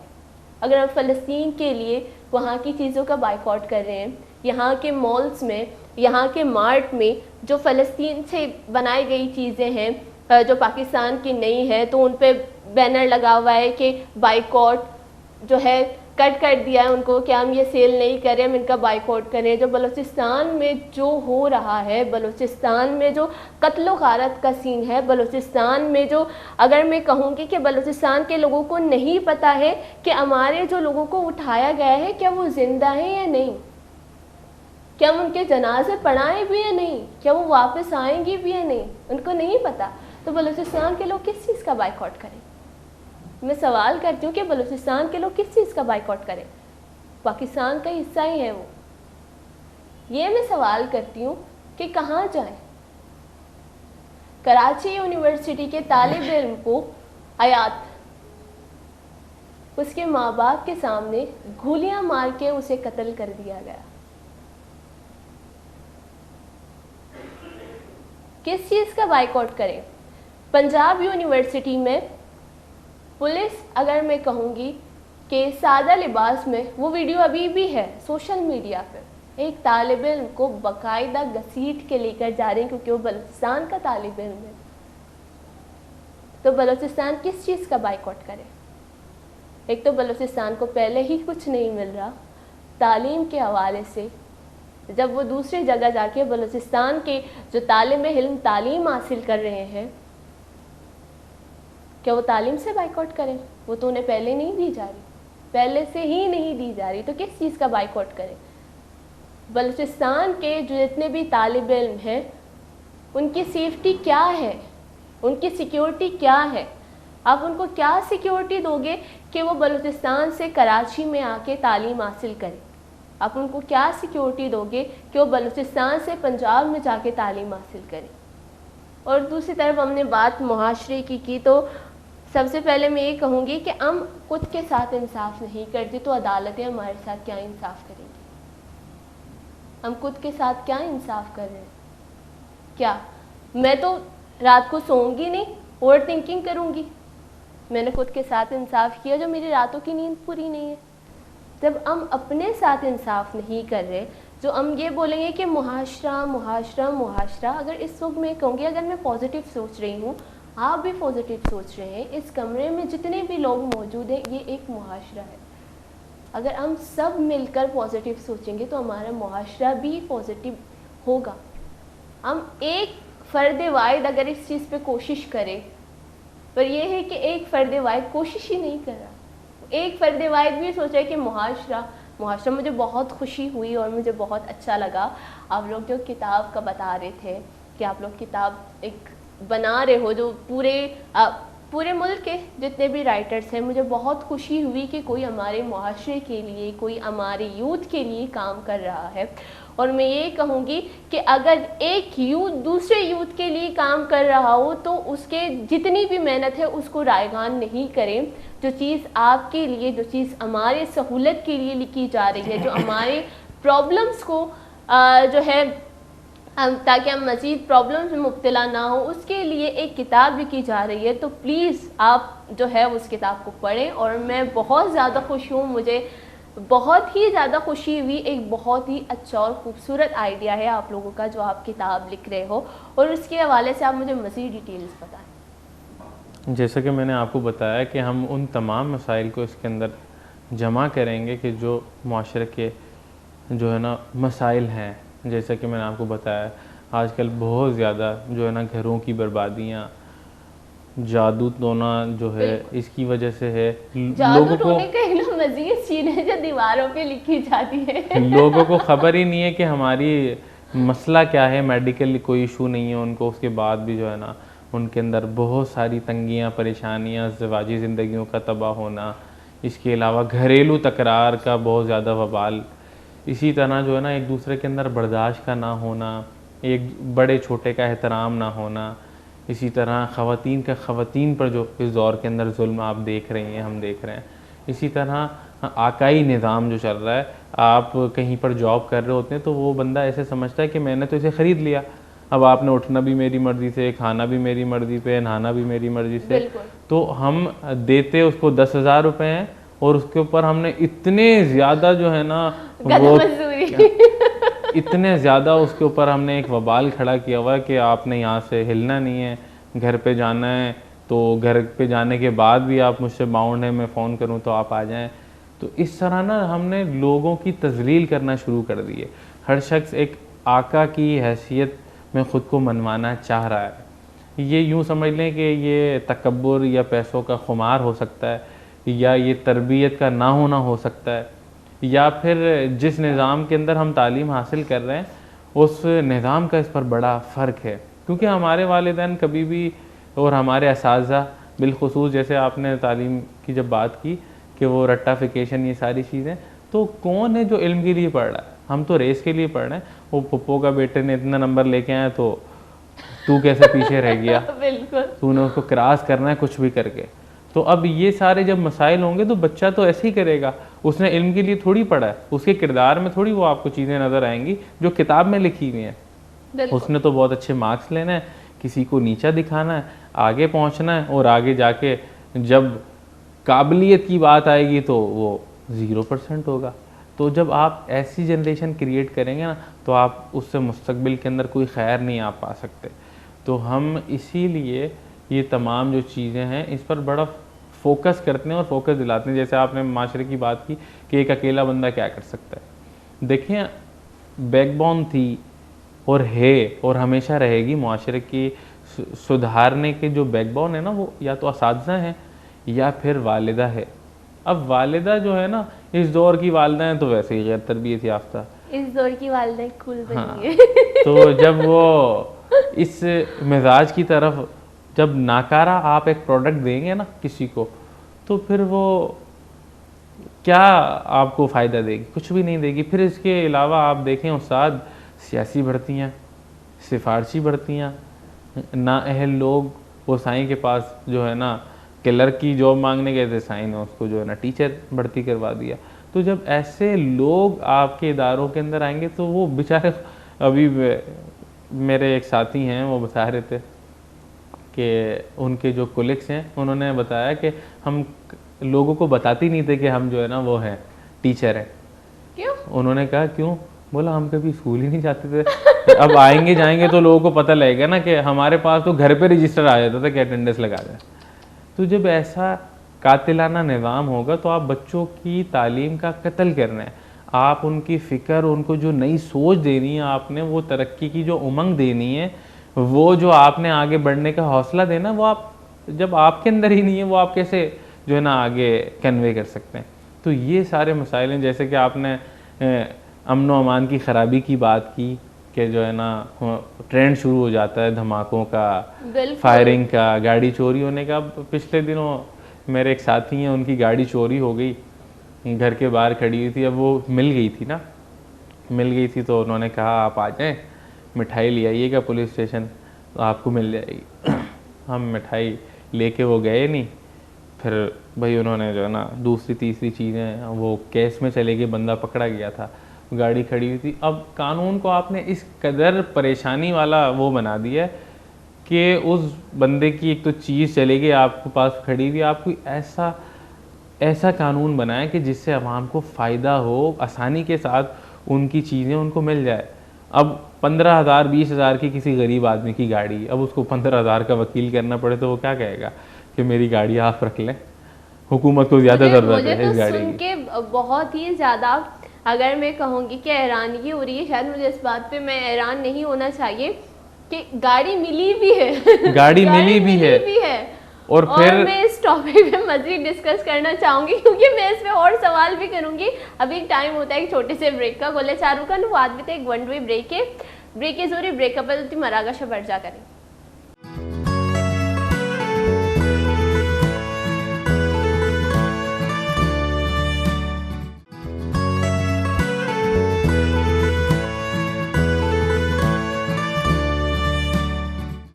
अगर हम फ़लस्तीन के लिए वहाँ की चीज़ों का बाइकआउट कर रहे हैं, यहाँ के मॉल्स में, यहाँ के मार्ट में जो फ़लस्तीन से बनाई गई चीज़ें हैं जो पाकिस्तान की नहीं है, तो उन पे बैनर लगा हुआ है कि बाइकआउट जो है कट कर दिया है उनको कि हम ये सेल नहीं कर रहे, हम इनका बाइकआउट करें। जो बलूचिस्तान में जो हो रहा है, बलूचिस्तान में जो कत्लो गारत का सीन है, बलूचिस्तान में जो, अगर मैं कहूँगी कि बलूचिस्तान के लोगों को नहीं पता है कि हमारे जो लोगों को उठाया गया है क्या वो ज़िंदा हैं या नहीं, क्या हम उनके जनाजे पढ़ाएं भी या नहीं, क्या वो वापस आएंगी भी या नहीं, उनको नहीं पता। तो बलूचिस्तान के लोग किस चीज़ का बाइकआउट करें? मैं सवाल करती हूँ कि बलूचिस्तान के लोग किस चीज़ का बाइकआउट करें? पाकिस्तान का हिस्सा ही है वो। ये मैं सवाल करती हूँ कि कहाँ जाएं? कराची यूनिवर्सिटी के तालिब इल्म को आयात, उसके माँ बाप के सामने गोलियां मार के उसे कत्ल कर दिया गया। किस चीज़ का बाइकआउट करें? पंजाब यूनिवर्सिटी में पुलिस, अगर मैं कहूँगी कि सादा लिबास में, वो वीडियो अभी भी है सोशल मीडिया पे, एक तालिब इल्म को बाकायदा घसीट के लेकर जा रहे हैं क्योंकि वो बलूचिस्तान का तालिब इल्म है। तो बलूचिस्तान किस चीज़ का बाइकआउट करे? एक तो बलूचिस्तान को पहले ही कुछ नहीं मिल रहा तालीम के हवाले से, जब वो दूसरी जगह जाके बलूचिस्तान के जो तालिब इल्म तालीम हासिल कर रहे हैं, क्या वो तालीम से बाइकआउट करें? वो तो उन्हें पहले नहीं दी जा रही, पहले से ही नहीं दी जा रही, तो किस चीज़ का बाइकआउट करें? बलूचिस्तान के जो जितने भी तालिब इल्म हैं उनकी सेफ्टी क्या है, उनकी सिक्योरिटी क्या है? आप उनको क्या सिक्योरिटी दोगे कि वो बलूचिस्तान से कराची में आके तालीम हासिल करें? आप उनको क्या सिक्योरिटी दोगे कि वो बलूचिस्तान से पंजाब में जाके तालीम हासिल करें? और दूसरी तरफ हमने बात मुआशरे की तो सबसे पहले मैं ये कहूँगी कि हम खुद के साथ इंसाफ नहीं करते तो अदालतें हमारे साथ क्या इंसाफ करेंगी? हम खुद के साथ क्या इंसाफ कर रहे हैं? क्या मैं तो रात को सोऊंगी नहीं, ओवर थिंकिंग करूँगी, मैंने खुद के साथ इंसाफ किया, जो मेरी रातों की नींद पूरी नहीं है। जब हम अपने साथ इंसाफ नहीं कर रहे, जो हम ये बोलेंगे कि मुआशरा मुआशरा मुआशरा, अगर इस वक्त मैं कहूँगी, अगर मैं पॉजिटिव सोच रही हूँ, आप भी पॉजिटिव सोच रहे हैं, इस कमरे में जितने भी लोग मौजूद हैं, ये एक मुआशरा है। अगर हम सब मिलकर पॉजिटिव सोचेंगे तो हमारा मुआशरा भी पॉजिटिव होगा। हम एक फ़र्द वाहिद अगर इस चीज़ पे कोशिश करें, पर यह है कि एक फ़र्द वाहिद कोशिश ही नहीं कर रहा। एक फ़र्द वाहिद भी सोच रहा है कि मुआशरा मुआशरा। मुझे बहुत खुशी हुई और मुझे बहुत अच्छा लगा आप लोग जो किताब का बता रहे थे कि आप लोग किताब एक बना रहे हो जो पूरे मुल्क के जितने भी राइटर्स हैं। मुझे बहुत खुशी हुई कि कोई हमारे मुआशरे के लिए, कोई हमारे यूथ के लिए काम कर रहा है। और मैं ये कहूँगी कि अगर एक यूथ दूसरे यूथ के लिए काम कर रहा हो तो उसके जितनी भी मेहनत है उसको रायगान नहीं करें। जो चीज़ आपके लिए, जो चीज़ हमारे सहूलत के लिए लिखी जा रही है, जो हमारे प्रॉब्लम्स को जो है ताकि हम मज़ीद प्रॉब्लम्स में मुब्तला ना हो, उसके लिए एक किताब लिखी जा रही है। तो प्लीज़ आप जो है उस किताब को पढ़ें। और मैं बहुत ज़्यादा खुश हूँ, मुझे बहुत ही ज़्यादा खुशी हुई। एक बहुत ही अच्छा और ख़ूबसूरत आइडिया है आप लोगों का जो आप किताब लिख रहे हो, और उसके हवाले से आप मुझे मज़ीद डिटेल्स बताएं। जैसा कि मैंने आपको बताया कि हम उन तमाम मसाइल को इसके अंदर जमा करेंगे कि जो माशरे के जो है ना मसाइल हैं। जैसा कि मैंने आपको बताया आजकल बहुत ज़्यादा जो है ना घरों की बर्बादियाँ, जादू टोना जो है इसकी वजह से है। लोगों को मज़ीद चीज़ें जो दीवारों पे लिखी जाती है, लोगों को ख़बर ही नहीं है कि हमारी मसला क्या है। मेडिकल कोई इशू नहीं है उनको, उसके बाद भी जो है ना उनके अंदर बहुत सारी तंगियाँ, परेशानियाँ, ज़वाजी ज़िंदगियों का तबाह होना, इसके अलावा घरेलू तकरार का बहुत ज़्यादा वबाल। इसी तरह जो है ना एक दूसरे के अंदर बर्दाश्त का ना होना, एक बड़े छोटे का एहतराम ना होना। इसी तरह ख़वातीन पर जो इस दौर के अंदर जुल्म आप देख रही हैं, हम देख रहे हैं। इसी तरह आकाई निज़ाम जो चल रहा है, आप कहीं पर जॉब कर रहे होते हैं तो वो बंदा ऐसे समझता है कि मैंने तो इसे ख़रीद लिया, अब आपने उठना भी मेरी मर्ज़ी से, खाना भी मेरी मर्ज़ी पे, नहाना भी मेरी मर्ज़ी से। तो हम देते उसको 10,000 रुपये हैं और उसके ऊपर हमने इतने ज़्यादा जो है ना वो इतने ज़्यादा उसके ऊपर हमने एक वबाल खड़ा किया हुआ है कि आपने यहाँ से हिलना नहीं है, घर पे जाना है तो घर पे जाने के बाद भी आप मुझसे बाउंड है, मैं फ़ोन करूँ तो आप आ जाएं। तो इस तरह ना हमने लोगों की तज़लील करना शुरू कर दी है। हर शख्स एक आका की हैसियत में ख़ुद को मनवाना चाह रहा है। ये यूँ समझ लें कि ये तकब्बुर या पैसों का खुमार हो सकता है, या ये तरबियत का ना होना हो सकता है, या फिर जिस निज़ाम के अंदर हम तालीम हासिल कर रहे हैं उस निज़ाम का इस पर बड़ा फ़र्क है। क्योंकि हमारे वालिदैन कभी भी और हमारे असातिज़ा बिलखुसूस, जैसे आपने तालीम की जब बात की कि वो रट्टाफिकेशन, ये सारी चीज़ें, तो कौन है जो इल्म के लिए पढ़ रहा है? हम तो रेस के लिए पढ़ रहे हैं। वो पप्पो का बेटे ने इतना नंबर लेके आया तो तू कैसे पीछे रह गया, बिल्कुल तूने उसको क्रॉस करना है कुछ भी करके। तो अब ये सारे जब मसाइल होंगे तो बच्चा तो ऐसे ही करेगा, उसने इल्म के लिए थोड़ी पढ़ा है, उसके किरदार में थोड़ी वो आपको चीज़ें नज़र आएंगी जो किताब में लिखी हुई हैं। उसने तो बहुत अच्छे मार्क्स लेना है, किसी को नीचा दिखाना है, आगे पहुंचना है, और आगे जाके जब काबिलियत की बात आएगी तो वो 0% होगा। तो जब आप ऐसी जनरेशन क्रिएट करेंगे ना तो आप उससे मुस्तकबिल के अंदर कोई खैर नहीं आप पा सकते। तो हम इसीलिए ये तमाम जो चीज़ें हैं इस पर बड़ा फोकस करते हैं और फोकस दिलाते हैं। जैसे आपने माशरे की बात की कि एक अकेला बंदा क्या कर सकता है, देखें बैकबोन थी और है और हमेशा रहेगी माशरे की सुधारने के जो बैकबोन है ना, वो या तो असातिज़ा हैं या फिर वालिदा है। अब वालिदा जो है ना, इस दौर की वालिदा हैं तो वैसे ही गैर तरबियत याफ्ता, इस दौर की वालिदा कूल बनी हाँ। है। तो जब वो इस मिजाज की तरफ जब नाकारा आप एक प्रोडक्ट देंगे ना किसी को, तो फिर वो क्या आपको फ़ायदा देगी, कुछ भी नहीं देगी। फिर इसके अलावा आप देखें उस्ताद, सियासी भर्तियाँ, सिफारशी भर्तियाँ, नाअहल लोग, वो साईं के पास जो है ना क्लर्क की जॉब मांगने गए थे, साईं ने उसको जो है ना टीचर भर्ती करवा दिया। तो जब ऐसे लोग आपके इदारों के अंदर आएंगे तो वो बेचारे, अभी मेरे एक साथी हैं वो बता रहे थे कि उनके जो कोलिग्स हैं उन्होंने बताया कि हम लोगों को बताते नहीं थे कि हम जो है ना वो हैं टीचर हैं। क्यों? उन्होंने कहा क्यों? बोला हम कभी स्कूल ही नहीं जाते थे। अब आएंगे जाएंगे तो लोगों को पता लगेगा ना कि हमारे पास तो घर पे रजिस्टर आ जाता था कि अटेंडेंस लगा दें। तो जब ऐसा कातिलाना निज़ाम होगा तो आप बच्चों की तालीम का कत्ल करना है, आप उनकी फ़िक्र, उनको जो नई सोच देनी है आपने, वो तरक्की की जो उमंग देनी है, वो जो आपने आगे बढ़ने का हौसला देना, वो आप जब आपके अंदर ही नहीं है वो आप कैसे जो है ना आगे कन्वे कर सकते हैं। तो ये सारे मसाइल हैं। जैसे कि आपने अमन व अमान की ख़राबी की बात की कि जो है ना ट्रेंड शुरू हो जाता है धमाकों का, फायरिंग का, गाड़ी चोरी होने का। पिछले दिनों मेरे एक साथी हैं, उनकी गाड़ी चोरी हो गई, घर के बाहर खड़ी हुई थी। अब वो मिल गई थी तो उन्होंने कहा आप आ जाएं, मिठाई ले आइएगा पुलिस स्टेशन तो आपको मिल जाएगी। हम मिठाई लेके वो गए नहीं, फिर भाई उन्होंने जो है ना दूसरी तीसरी चीज़ें, वो केस में चले गए, बंदा पकड़ा गया था, गाड़ी खड़ी हुई थी। अब कानून को आपने इस कदर परेशानी वाला वो बना दिया है कि उस बंदे की एक तो चीज़ चली गई आपके पास खड़ी हुई, आपको ऐसा कानून बनाए कि जिससे आवाम को फ़ायदा हो, आसानी के साथ उनकी चीज़ें उनको मिल जाए। अब 15,000 20,000 की किसी गरीब आदमी की गाड़ी, अब उसको 15,000 का वकील करना पड़े तो वो क्या कहेगा कि मेरी गाड़ी आप रख लें, हुकूमत को ज़्यादा ज़रूरत है इस गाड़ी की। के बहुत ही ज़्यादा, अगर मैं कहूँगी कि हैरानगी हो रही है, शायद मुझे इस बात पे मैं हैरान नहीं होना चाहिए कि गाड़ी मिली भी है। गाड़ी मिली भी है। और फिर मैं इस टॉपिक पे मज़ीद डिस्कस करना चाहूँगी क्योंकि मैं इस पे और सवाल भी करूँगी। अभी टाइम होता है एक छोटे से ब्रेक का, गोले चारू का बाद में एक 1 वे ब्रेक है, ब्रेक के जोरी ब्रेकअप मरागा शबरजा करें।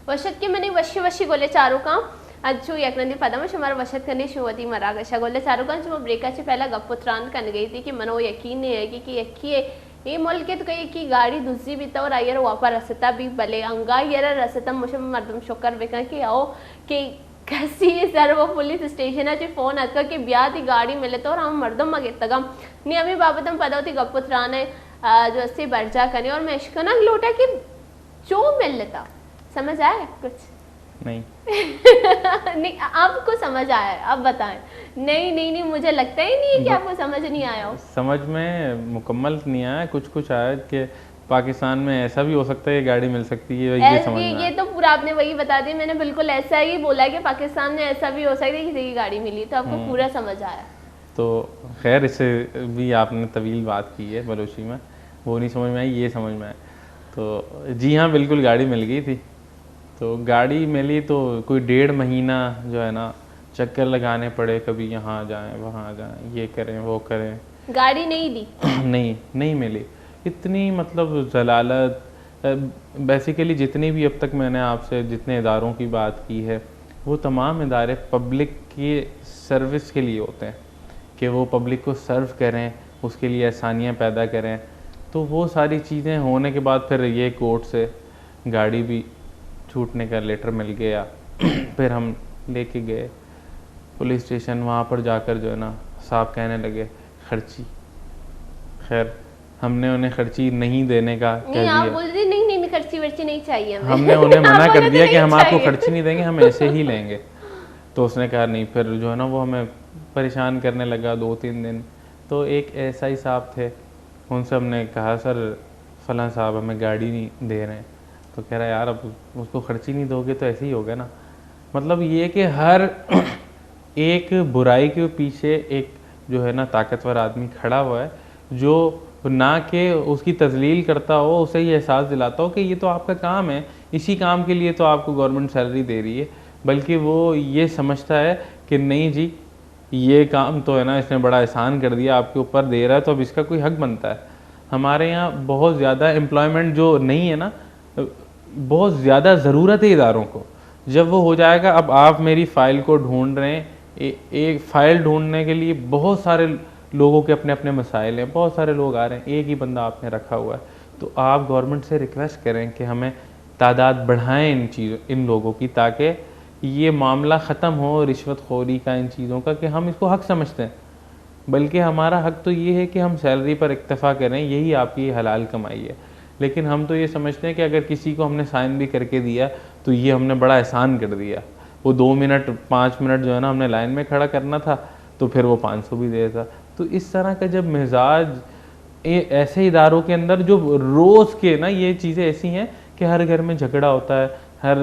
वशत के मनी वशी गोले चारू का अच्छू यकनंदी पदम शुमार वशत करने शुवती मरागशा गोले चारू का जो ब्रेका से पहला गप्पुत्रान कन गई थी कि मनो यकीन नहीं है कि यकी ये मुल्क के तो कहीं की गाड़ी दूसरी भी तो और आयर वापर रसता भी भले अंगा यार रसता मुझे मर्दम शुक्र बेका कि आओ कि कसी सर वो पुलिस स्टेशन है फोन आता कि ब्याह थी गाड़ी मिले तो और हम मर्दम मगे तगम नहीं अभी बाबत हम पता होती गप्पुत्रान है जो अस्सी बर्जा करने और मैं इश्कना लोटा कि जो मिल लेता। समझ आया कुछ? नहीं। नहीं आपको समझ आया, आप बताएं। नहीं मुझे लगता ही नहीं है कि आपको समझ नहीं आया हो। समझ में मुकम्मल नहीं आया, कुछ आया कि पाकिस्तान में ऐसा भी हो सकता है गाड़ी मिल सकती है, ये समझ में ये तो पूरा आपने वही बता दिया, मैंने बिल्कुल ऐसा ही बोला कि पाकिस्तान में ऐसा भी हो सकता है किसी की गाड़ी मिली, तो आपको पूरा समझ आया। तो खैर इससे भी आपने तवील बात की है बलोची में, वो नहीं समझ में आई, ये समझ में आया। तो जी हाँ बिल्कुल गाड़ी मिल गई थी। तो गाड़ी मिली तो कोई 1.5 महीना जो है ना चक्कर लगाने पड़े, कभी यहाँ जाएं वहाँ जाएं, ये करें वो करें, गाड़ी नहीं दी। नहीं मिली। इतनी मतलब जलालत, बेसिकली जितनी भी अब तक मैंने आपसे जितने इदारों की बात की है, वो तमाम इदारे पब्लिक की सर्विस के लिए होते हैं कि वो पब्लिक को सर्व करें, उसके लिए आसानियाँ पैदा करें। तो वो सारी चीज़ें होने के बाद फिर ये कोर्ट से गाड़ी भी छूटने का लेटर मिल गया। फिर हम लेके गए पुलिस स्टेशन, वहाँ पर जाकर जो है ना साहब कहने लगे खर्ची। खैर हमने उन्हें खर्ची नहीं देने का कह नहीं, आप दिया। बोल रहे नहीं नहीं खर्ची वर्ची नहीं चाहिए हमें। हमने उन्हें आप मना बोले कर थे दिया कि नहीं हम आपको चाहिए। खर्ची नहीं देंगे, हम ऐसे ही लेंगे। तो उसने कहा नहीं। फिर जो है ना वो हमें परेशान करने लगा 2-3 दिन। तो एक एसआई साहब थे, उनसे हमने कहा सर फलां साहब हमें गाड़ी नहीं दे रहे हैं। तो कह रहा यार अब उसको खर्ची नहीं दोगे तो ऐसे ही होगा ना। मतलब ये कि हर एक बुराई के पीछे एक जो है ना ताकतवर आदमी खड़ा हुआ है, जो ना कि उसकी तजलील करता हो, उसे ये एहसास दिलाता हो कि ये तो आपका काम है, इसी काम के लिए तो आपको गवर्नमेंट सैलरी दे रही है, बल्कि वो ये समझता है कि नहीं जी ये काम तो है ना इसने बड़ा एहसान कर दिया, आपके ऊपर दे रहा है तो अब इसका कोई हक बनता है। हमारे यहाँ बहुत ज़्यादा एम्प्लॉयमेंट जो नहीं है ना, बहुत ज़्यादा ज़रूरत है इदारों को। जब वो हो जाएगा, अब आप मेरी फ़ाइल को ढूंढ रहे हैं, एक फ़ाइल ढूंढने के लिए बहुत सारे लोगों के अपने अपने मसाइल हैं, बहुत सारे लोग आ रहे हैं, एक ही बंदा आपने रखा हुआ है। तो आप गवर्नमेंट से रिक्वेस्ट करें कि हमें तादाद बढ़ाएं इन लोगों की, ताकि ये मामला ख़त्म हो रिश्वतखोरी का, इन चीज़ों का, कि हम इसको हक समझते हैं। बल्कि हमारा हक तो ये है कि हम सैलरी पर इक्तफ़ा करें, यही आपकी हलाल कमाई है। लेकिन हम तो ये समझते हैं कि अगर किसी को हमने साइन भी करके दिया तो ये हमने बड़ा एहसान कर दिया। वो 2 मिनट 5 मिनट जो है ना हमने लाइन में खड़ा करना था, तो फिर वो 500 भी दे देता। तो इस तरह का जब मिजाज ऐसे इदारों के अंदर जो रोज़ के ना ये चीज़ें ऐसी हैं कि हर घर में झगड़ा होता है, हर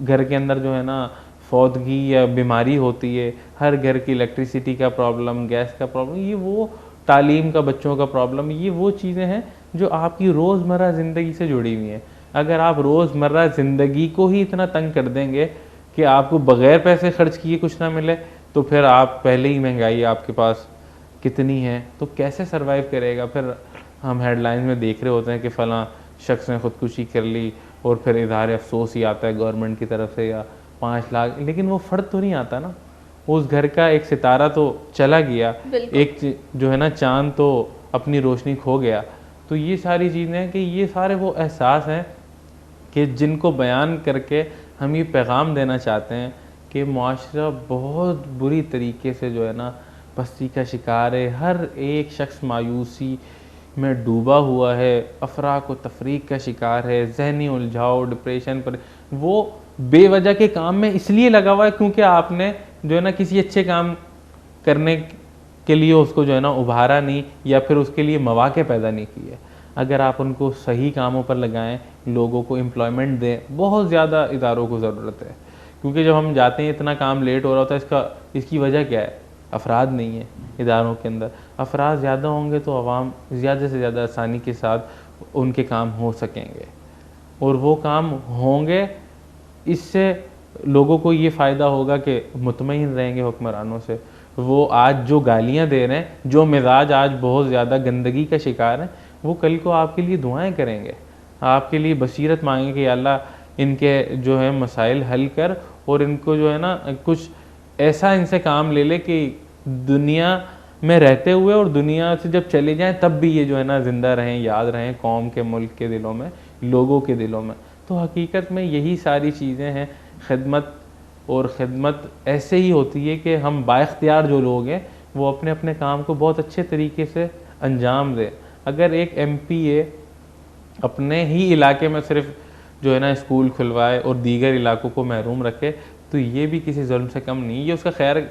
घर के अंदर जो है ना फौतगी या बीमारी होती है, हर घर की इलेक्ट्रिसिटी का प्रॉब्लम, गैस का प्रॉब्लम, ये वो तालीम का बच्चों का प्रॉब्लम, ये वो चीज़ें हैं जो आपकी रोज़मर्रा ज़िंदगी से जुड़ी हुई हैं। अगर आप रोज़मर्रा ज़िंदगी को ही इतना तंग कर देंगे कि आपको बग़ैर पैसे खर्च किए कुछ ना मिले, तो फिर आप पहले ही महंगाई आपके पास कितनी है, तो कैसे सरवाइव करेगा। फिर हम हेडलाइंस में देख रहे होते हैं कि फ़लाँ शख्स ने ख़ुदकुशी कर ली, और फिर इज़हार अफसोस ही आता है गवर्नमेंट की तरफ से, या 5 लाख, लेकिन वो फ़र्द तो नहीं आता ना। उस घर का एक सितारा तो चला गया, एक जो है ना चाँद तो अपनी रोशनी खो गया। तो ये सारी चीज़ें हैं कि ये सारे वो एहसास हैं कि जिनको बयान करके हम ये पैगाम देना चाहते हैं कि मुआशरा बहुत बुरी तरीके से जो है ना पस्ती का शिकार है। हर एक शख्स मायूसी में डूबा हुआ है, अफराक व तफरीक का शिकार है, जहनी उलझाव, डिप्रेशन पर, वो बेवजह के काम में इसलिए लगा हुआ है क्योंकि आपने जो है ना किसी अच्छे काम करने के लिए उसको जो है ना उभारा नहीं, या फिर उसके लिए मौके पैदा नहीं किए। अगर आप उनको सही कामों पर लगाएं, लोगों को एम्प्लॉयमेंट दें, बहुत ज़्यादा इदारों को ज़रूरत है। क्योंकि जब हम जाते हैं इतना काम लेट हो रहा होता है, इसकी वजह क्या है? अफराद नहीं है इदारों के अंदर। अफराद ज़्यादा होंगे तो आवाम ज़्यादा से ज़्यादा आसानी के साथ उनके काम हो सकेंगे, और वो काम होंगे, इससे लोगों को ये फ़ायदा होगा कि मुतमईन रहेंगे हुक्मरानों से। वो आज जो गालियाँ दे रहे हैं, जो मिजाज आज बहुत ज़्यादा गंदगी का शिकार हैं, वो कल को आपके लिए दुआएं करेंगे, आपके लिए बसीरत मांगेंगे कि अल्लाह इनके जो है मसाइल हल कर, और इनको जो है ना कुछ ऐसा इनसे काम ले ले कि दुनिया में रहते हुए और दुनिया से जब चले जाएं तब भी ये जो है ना ज़िंदा रहें, याद रहें कौम के, मुल्क के दिलों में, लोगों के दिलों में। तो हकीकत में यही सारी चीज़ें हैं खिदमत, और ख़िदमत ऐसे ही होती है कि हम बाइख्तियार जो लोग हैं वो अपने अपने काम को बहुत अच्छे तरीके से अंजाम दें। अगर एक MPA अपने ही इलाके में सिर्फ जो है ना स्कूल खुलवाए और दीगर इलाकों को महरूम रखे, तो ये भी किसी जुल्म से कम नहीं। ये उसका खैर,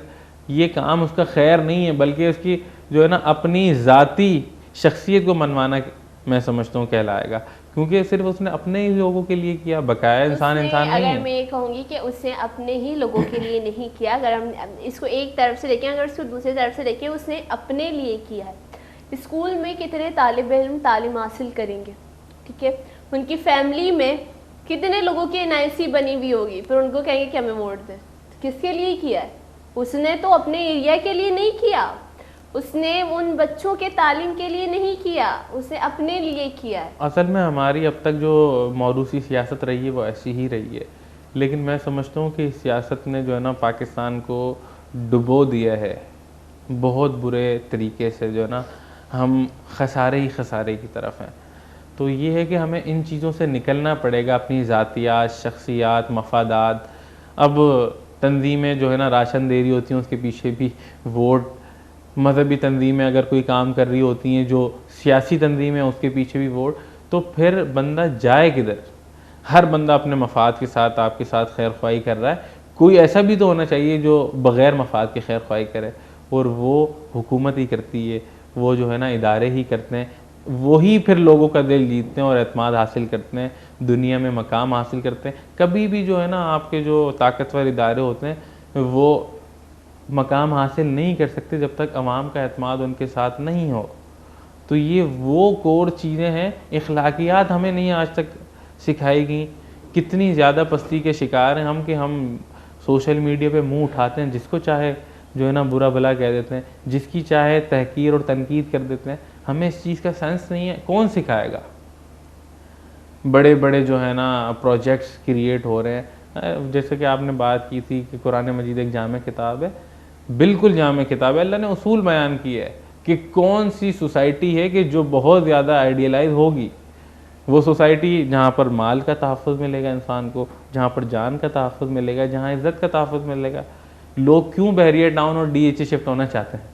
ये काम उसका खैर नहीं है, बल्कि उसकी जो है ना अपनी ज़ाती शख्सियत को मनवाना मैं समझता हूँ कहलाएगा, क्योंकि सिर्फ उसने अपने ही लोगों के लिए किया। बकाया इंसान नहीं अगर है। मैं ये कहूँगी कि उसने अपने ही लोगों के लिए नहीं किया, अगर हम इसको एक तरफ से देखें, अगर इसको दूसरी तरफ से देखें, उसने अपने लिए किया है। स्कूल में कितने तालिब इल्म तालीम हासिल करेंगे, ठीक है, उनकी फैमिली में कितने लोगों की NIC बनी हुई होगी, फिर उनको कहेंगे कि हमें वोट दें। किसके लिए किया है? उसने तो अपने एरिया के लिए नहीं किया, उसने उन बच्चों के तालीम के लिए नहीं किया, उसने अपने लिए किया है। असल में हमारी अब तक जो मौरूसी सियासत रही है वो ऐसी ही रही है लेकिन मैं समझता हूँ कि सियासत ने जो है ना पाकिस्तान को डुबो दिया है बहुत बुरे तरीके से, जो है ना हम खसारे ही खसारे की तरफ हैं। तो ये है कि हमें इन चीज़ों से निकलना पड़ेगा, अपनी ज़ातियात, शख्सियात, मफादात। अब तंजीमें जो है ना राशन दे रही होती हैं, उसके पीछे भी वोट, मजहबी तंजीमें अगर कोई काम कर रही होती हैं, जो सियासी तंजीमें हैं उसके पीछे भी वोट, तो फिर बंदा जाए किधर? हर बंदा अपने मफाद के साथ आपके साथ खैर ख्वाही कर रहा है, कोई ऐसा भी तो होना चाहिए जो बग़ैर मफाद के खैर ख्वाही करे, और वो हुकूमत ही करती है, वो जो है ना इदारे ही करते हैं, वही फिर लोगों का दिल जीतते हैं और एतमाद हासिल करते हैं, दुनिया में मकाम हासिल करते हैं। कभी भी जो है ना आपके जो ताकतवर इदारे होते हैं वो मकाम हासिल नहीं कर सकते जब तक अवाम का एतमाद उनके साथ नहीं हो। तो ये वो कोर चीज़ें हैं, इखलाकियात हमें नहीं आज तक सिखाई गई। कितनी ज़्यादा पस्ती के शिकार हैं हम कि हम सोशल मीडिया पे मुंह उठाते हैं, जिसको चाहे जो है ना बुरा भला कह देते हैं, जिसकी चाहे तहकीर और तनकीद कर देते हैं। हमें इस चीज़ का सेंस नहीं है, कौन सिखाएगा? बड़े बड़े जो है ना प्रोजेक्ट्स क्रिएट हो रहे हैं, जैसे कि आपने बात की थी कि कुरान मजीद एक जामे किताब है, बिल्कुल जामे किताब है। अल्लाह ने उसूल बयान किया है कि कौन सी सोसाइटी है कि जो बहुत ज़्यादा आइडियलाइज होगी, वो सोसाइटी जहाँ पर माल का तहफ़्फ़ुज़ मिलेगा इंसान को, जहाँ पर जान का तहफ़्फ़ुज़ मिलेगा, जहाँ इज़्ज़त का तहफ़्फ़ुज़ मिलेगा। लोग क्यों बहरिया टाउन और DHA शिफ्ट होना चाहते हैं?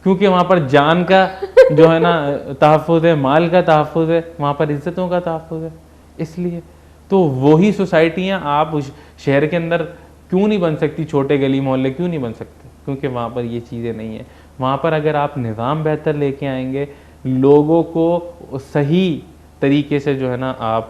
क्योंकि वहाँ पर जान का जो है ना तहफ़्फ़ुज़ है, माल का तहफ़्फ़ुज़ है, वहाँ पर इज़्ज़तों का तहफ़्फ़ुज़ है। इसलिए तो वही सोसाइटियाँ आप उस शहर के अंदर क्यों नहीं बन सकती, छोटे गली मोहल्ले क्यों नहीं बन सकते? क्योंकि वहाँ पर ये चीज़ें नहीं हैं। वहाँ पर अगर आप निज़ाम बेहतर लेके आएंगे, लोगों को सही तरीके से जो है ना आप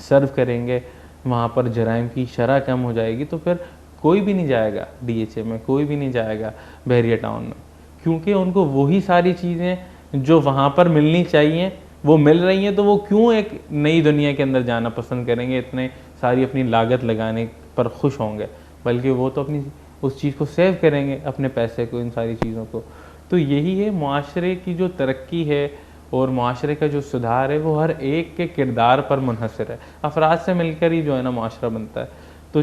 सर्व करेंगे, वहाँ पर जराइम की शरह कम हो जाएगी, तो फिर कोई भी नहीं जाएगा DHA में, कोई भी नहीं जाएगा बहरिया टाउन में, क्योंकि उनको वही सारी चीज़ें जो वहाँ पर मिलनी चाहिए वो मिल रही हैं। तो वो क्यों एक नई दुनिया के अंदर जाना पसंद करेंगे, इतने सारी अपनी लागत लगाने पर खुश होंगे, बल्कि वो तो अपनी उस चीज़ को सेव करेंगे, अपने पैसे को, इन सारी चीज़ों को। तो यही है मुआशरे की जो तरक्की है और मुआशरे का जो सुधार है, वो हर एक के किरदार पर मुनहसर है। अफराद से मिलकर ही जो है ना मुआशरा बनता है। तो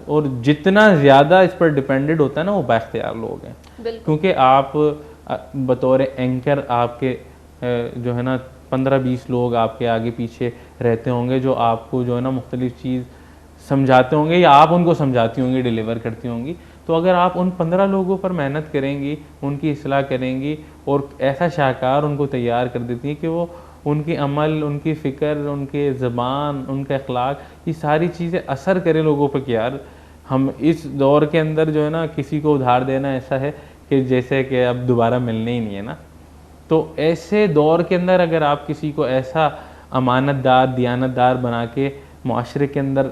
और जितना ज़्यादा इस पर डिपेंडेड होता है ना, वो बाख्तियार लोग हैं। क्योंकि आप बतौर एंकर आपके जो है ना 15-20 लोग आपके आगे पीछे रहते होंगे, जो आपको जो है ना मुख्तलिफ चीज़ समझाते होंगे, या आप उनको समझाती होंगी, डिलीवर करती होंगी। तो अगर आप उन 15 लोगों पर मेहनत करेंगी, उनकी इस्लाह करेंगी और ऐसा शाहकार उनको तैयार कर देती है कि वो उनकी अमल, उनकी फ़िक्र, उनके ज़बान, उनका अखलाक, ये सारी चीज़ें असर करें लोगों पर कि यार हम इस दौर के अंदर जो है ना किसी को उधार देना ऐसा है कि जैसे कि अब दोबारा मिलने ही नहीं है ना। तो ऐसे दौर के अंदर अगर आप किसी को ऐसा अमानतदार, दियानतदार बना के मुआशरे के अंदर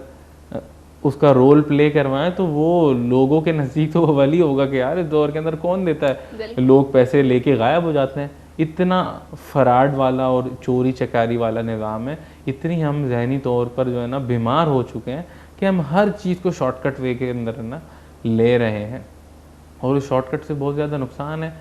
उसका रोल प्ले करवाएं, तो वो लोगों के नज़दीक तो वो वली होगा कि यार इस दौर के अंदर कौन देता है, लोग पैसे लेके गायब हो जाते हैं। इतना फराड वाला और चोरी चकारी वाला निज़ाम है, इतनी हम जहनी तौर पर जो है ना बीमार हो चुके हैं कि हम हर चीज़ को शॉर्टकट वे के अंदर ना ले रहे हैं, और उस शॉर्टकट से बहुत ज़्यादा नुकसान है।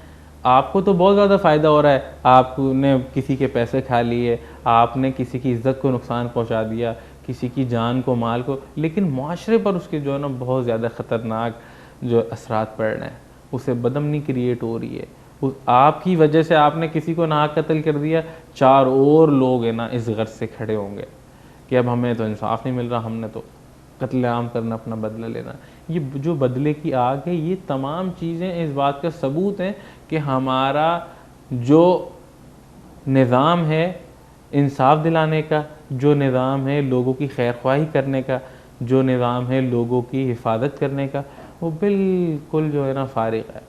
आपको तो बहुत ज़्यादा फ़ायदा हो रहा है, आपने किसी के पैसे खा लिए, आपने किसी की इज़्ज़त को नुकसान पहुंचा दिया, किसी की जान को, माल को, लेकिन मुआशरे पर उसके जो है ना बहुत ज़्यादा ख़तरनाक जो असरात पड़ रहे हैं। उसे बदअमनी क्रिएट हो रही है, उस आपकी वजह से आपने किसी को नाहक कत्ल कर दिया, 4 और लोग है ना इस गर्ज से खड़े होंगे कि अब हमें तो इंसाफ नहीं मिल रहा, हमने तो कत्लेआम करना, अपना बदला लेना। ये जो बदले की आग है, ये तमाम चीज़ें इस बात का सबूत हैं कि हमारा जो निज़ाम है इंसाफ दिलाने का, जो निज़ाम है लोगों की खैर ख्वाही करने का, जो निज़ाम है लोगों की हिफाजत करने का, वो बिल्कुल जो है ना फारिग है।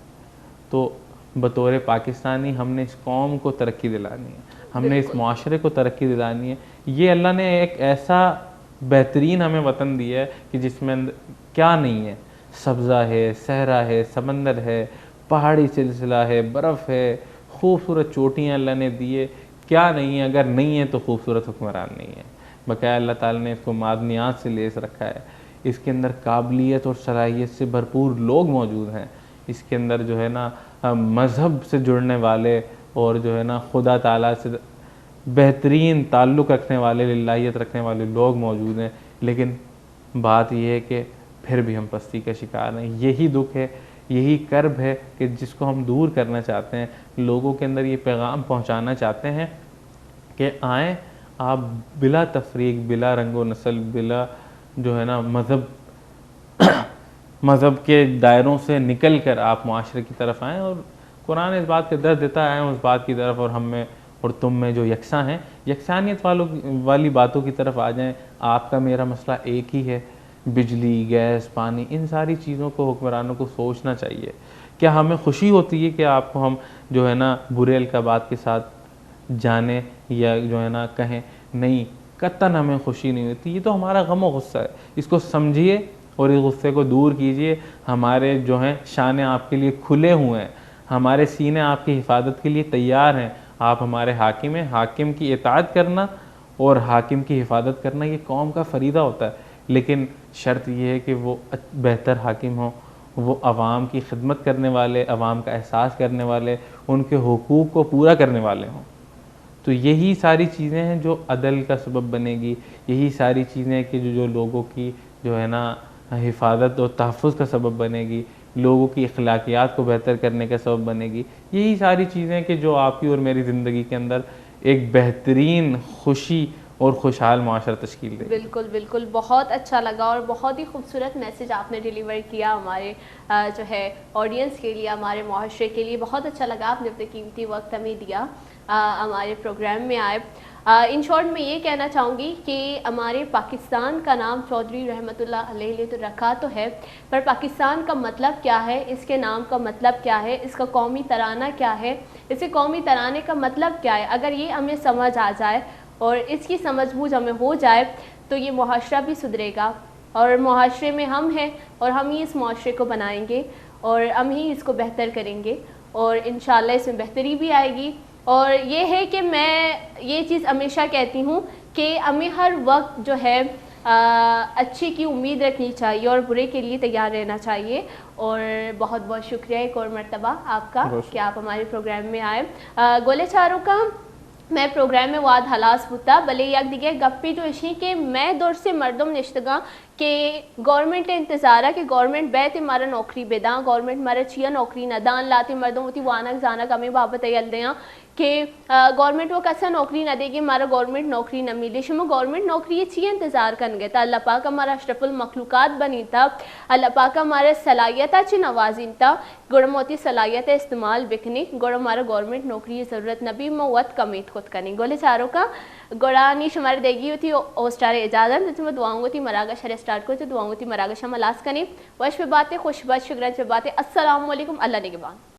तो बतौर पाकिस्तानी हमने इस कौम को तरक्की दिलानी है, हमने इस माशरे को तरक्की दिलानी है। ये अल्लाह ने एक ऐसा बेहतरीन हमें वतन दिया है कि जिसमें क्या नहीं है, सब्ज़ा है, सहरा है, समंदर है, पहाड़ी सिलसिला है, बर्फ़ है, खूबसूरत चोटियाँ अल्लाह ने दी है। क्या नहीं है? अगर नहीं है तो खूबसूरत हुक्मरान नहीं है। बकाया अल्लाह ताला ने इसको मादनियात से लेस रखा है। इसके अंदर काबिलियत और सलाहियत से भरपूर लोग मौजूद हैं। इसके अंदर जो है ना मज़हब से जुड़ने वाले और जो है ना खुदा ताला से बेहतरीन ताल्लुक़ रखने वाले, लिल्लाहियत रखने वाले लोग मौजूद हैं। लेकिन बात यह है कि फिर भी हम पस्ती का शिकार हैं। यही दुख है, यही कर्ब है कि जिसको हम दूर करना चाहते हैं। लोगों के अंदर ये पैगाम पहुंचाना चाहते हैं कि आएँ आप बिला तफरीक, बिला रंगो नस्ल, बिला जो है ना मज़हब के दायरों से निकल कर आप मुआशरे की तरफ आएँ और कुरान इस बात का दर्द देता है उस बात की तरफ, और हम में और तुम में जो यकसा हैं, यकसानियत वाली बातों की तरफ आ जाएं। आपका मेरा मसला एक ही है, बिजली, गैस, पानी, इन सारी चीज़ों को हुक्मरानों को सोचना चाहिए। क्या हमें खुशी होती है कि आपको हम जो है ना बुरे अलकाबात के साथ जाने या जो है ना कहें? नहीं, कतन हमें खुशी नहीं होती। ये तो हमारा गम और गुस्सा है, इसको समझिए और इस गुस्से को दूर कीजिए। हमारे जो हैं शाने आपके लिए खुले हुए हैं, हमारे सीने आपकी हिफाजत के लिए तैयार हैं। आप हमारे हाकिम हैं। हाकिम की इताअत करना और हाकिम की हिफाजत करना ये कौम का फ़रीदा होता है, लेकिन शर्त यह है कि वो बेहतर हाकिम हो, वो आवाम की खिदमत करने वाले, आवाम का एहसास करने वाले, उनके हुकूक को पूरा करने वाले हों। तो यही सारी चीज़ें हैं जो अदल का सबब बनेगी। यही सारी चीज़ें कि जो लोगों की जो है ना हिफाजत और तहफ़्फ़ुज़ का सबब बनेगी, लोगों की अखलाकियात को बेहतर करने का सबब बनेगी। यही सारी चीज़ें कि जो आपकी और मेरी ज़िंदगी के अंदर एक बेहतरीन, खुशी और खुशहाल माशरा तश्कील देगी। बिल्कुल बिल्कुल, बहुत अच्छा लगा और बहुत ही खूबसूरत मैसेज आपने डिलीवर किया हमारे जो है ऑडियंस के लिए, हमारे मुआशरे के लिए। बहुत अच्छा लगा, आपने अपने कीमती वक्त हमें दिया, हमारे प्रोग्राम में आए। इन शॉर्ट मैं ये कहना चाहूँगी कि हमारे पाकिस्तान का नाम चौधरी रहमतुल्लाह अलैह तो रखा तो है, पर पाकिस्तान का मतलब क्या है, इसके नाम का मतलब क्या है, इसका कौमी तराना क्या है, इसके कौमी तराने का मतलब क्या है, अगर ये हमें समझ आ जाए और इसकी समझबूझ हमें हो जाए तो ये मुआशरा भी सुधरेगा। और मुआशरे में हम हैं और हम ही इस मुआशरे को बनाएंगे और हम ही इसको बेहतर करेंगे और इंशाल्लाह इसमें बेहतरी भी आएगी। और ये है कि मैं ये चीज़ हमेशा कहती हूँ कि हमें हर वक्त जो है अच्छे की उम्मीद रखनी चाहिए और बुरे के लिए तैयार रहना चाहिए। और बहुत बहुत शुक्रिया एक और मरतबा आपका कि आप हमारे प्रोग्राम में आए। गोले चारों का मैं प्रोग्राम में वाद हलास होता भले यक दिखे गप्पी जो इशी के मैं दौर से मर्दम निश्तगा कि गवर्नमेंट इंतज़ारा कि गवर्नमेंट बैत मारा नौकरी बेदा, गवर्नमेंट मारा चिया नौकरी न दान लाते मर्दों होती वानक जानक हमें बाबत यल दें कि गवर्नमेंट वो कैसा नौकरी न देगी, हमारा गवर्नमेंट नौकरी न मिले शुमा गवर्नमेंट नौकरी ये चाहिए इंतज़ार कर गए था। अल्लाह पाक हमारा अशरफुल मखलूक़ात बनी था, अल्लाह पाक हमारे सलाहियत ची नवाजिन था, गुड़मोती सलाहियत इस्तेमाल बिकनी गुड़ हमारा गवर्नमेंट नौकरी की ज़रूरत नबी मवत कमीत खुद करनी गोले चारों का गोड़ानी शुमारी देगी थी ओ स्टार इजाज़त तो मैं दुआऊँगी थी मरागा शर स्टार्ट को तो दुआऊँगी थी मरागा शमलास कनी वश पे बातें खुश बश शुक्र पे बातें। अस्सलाम वालेकुम, अल्लाह ने के बाद।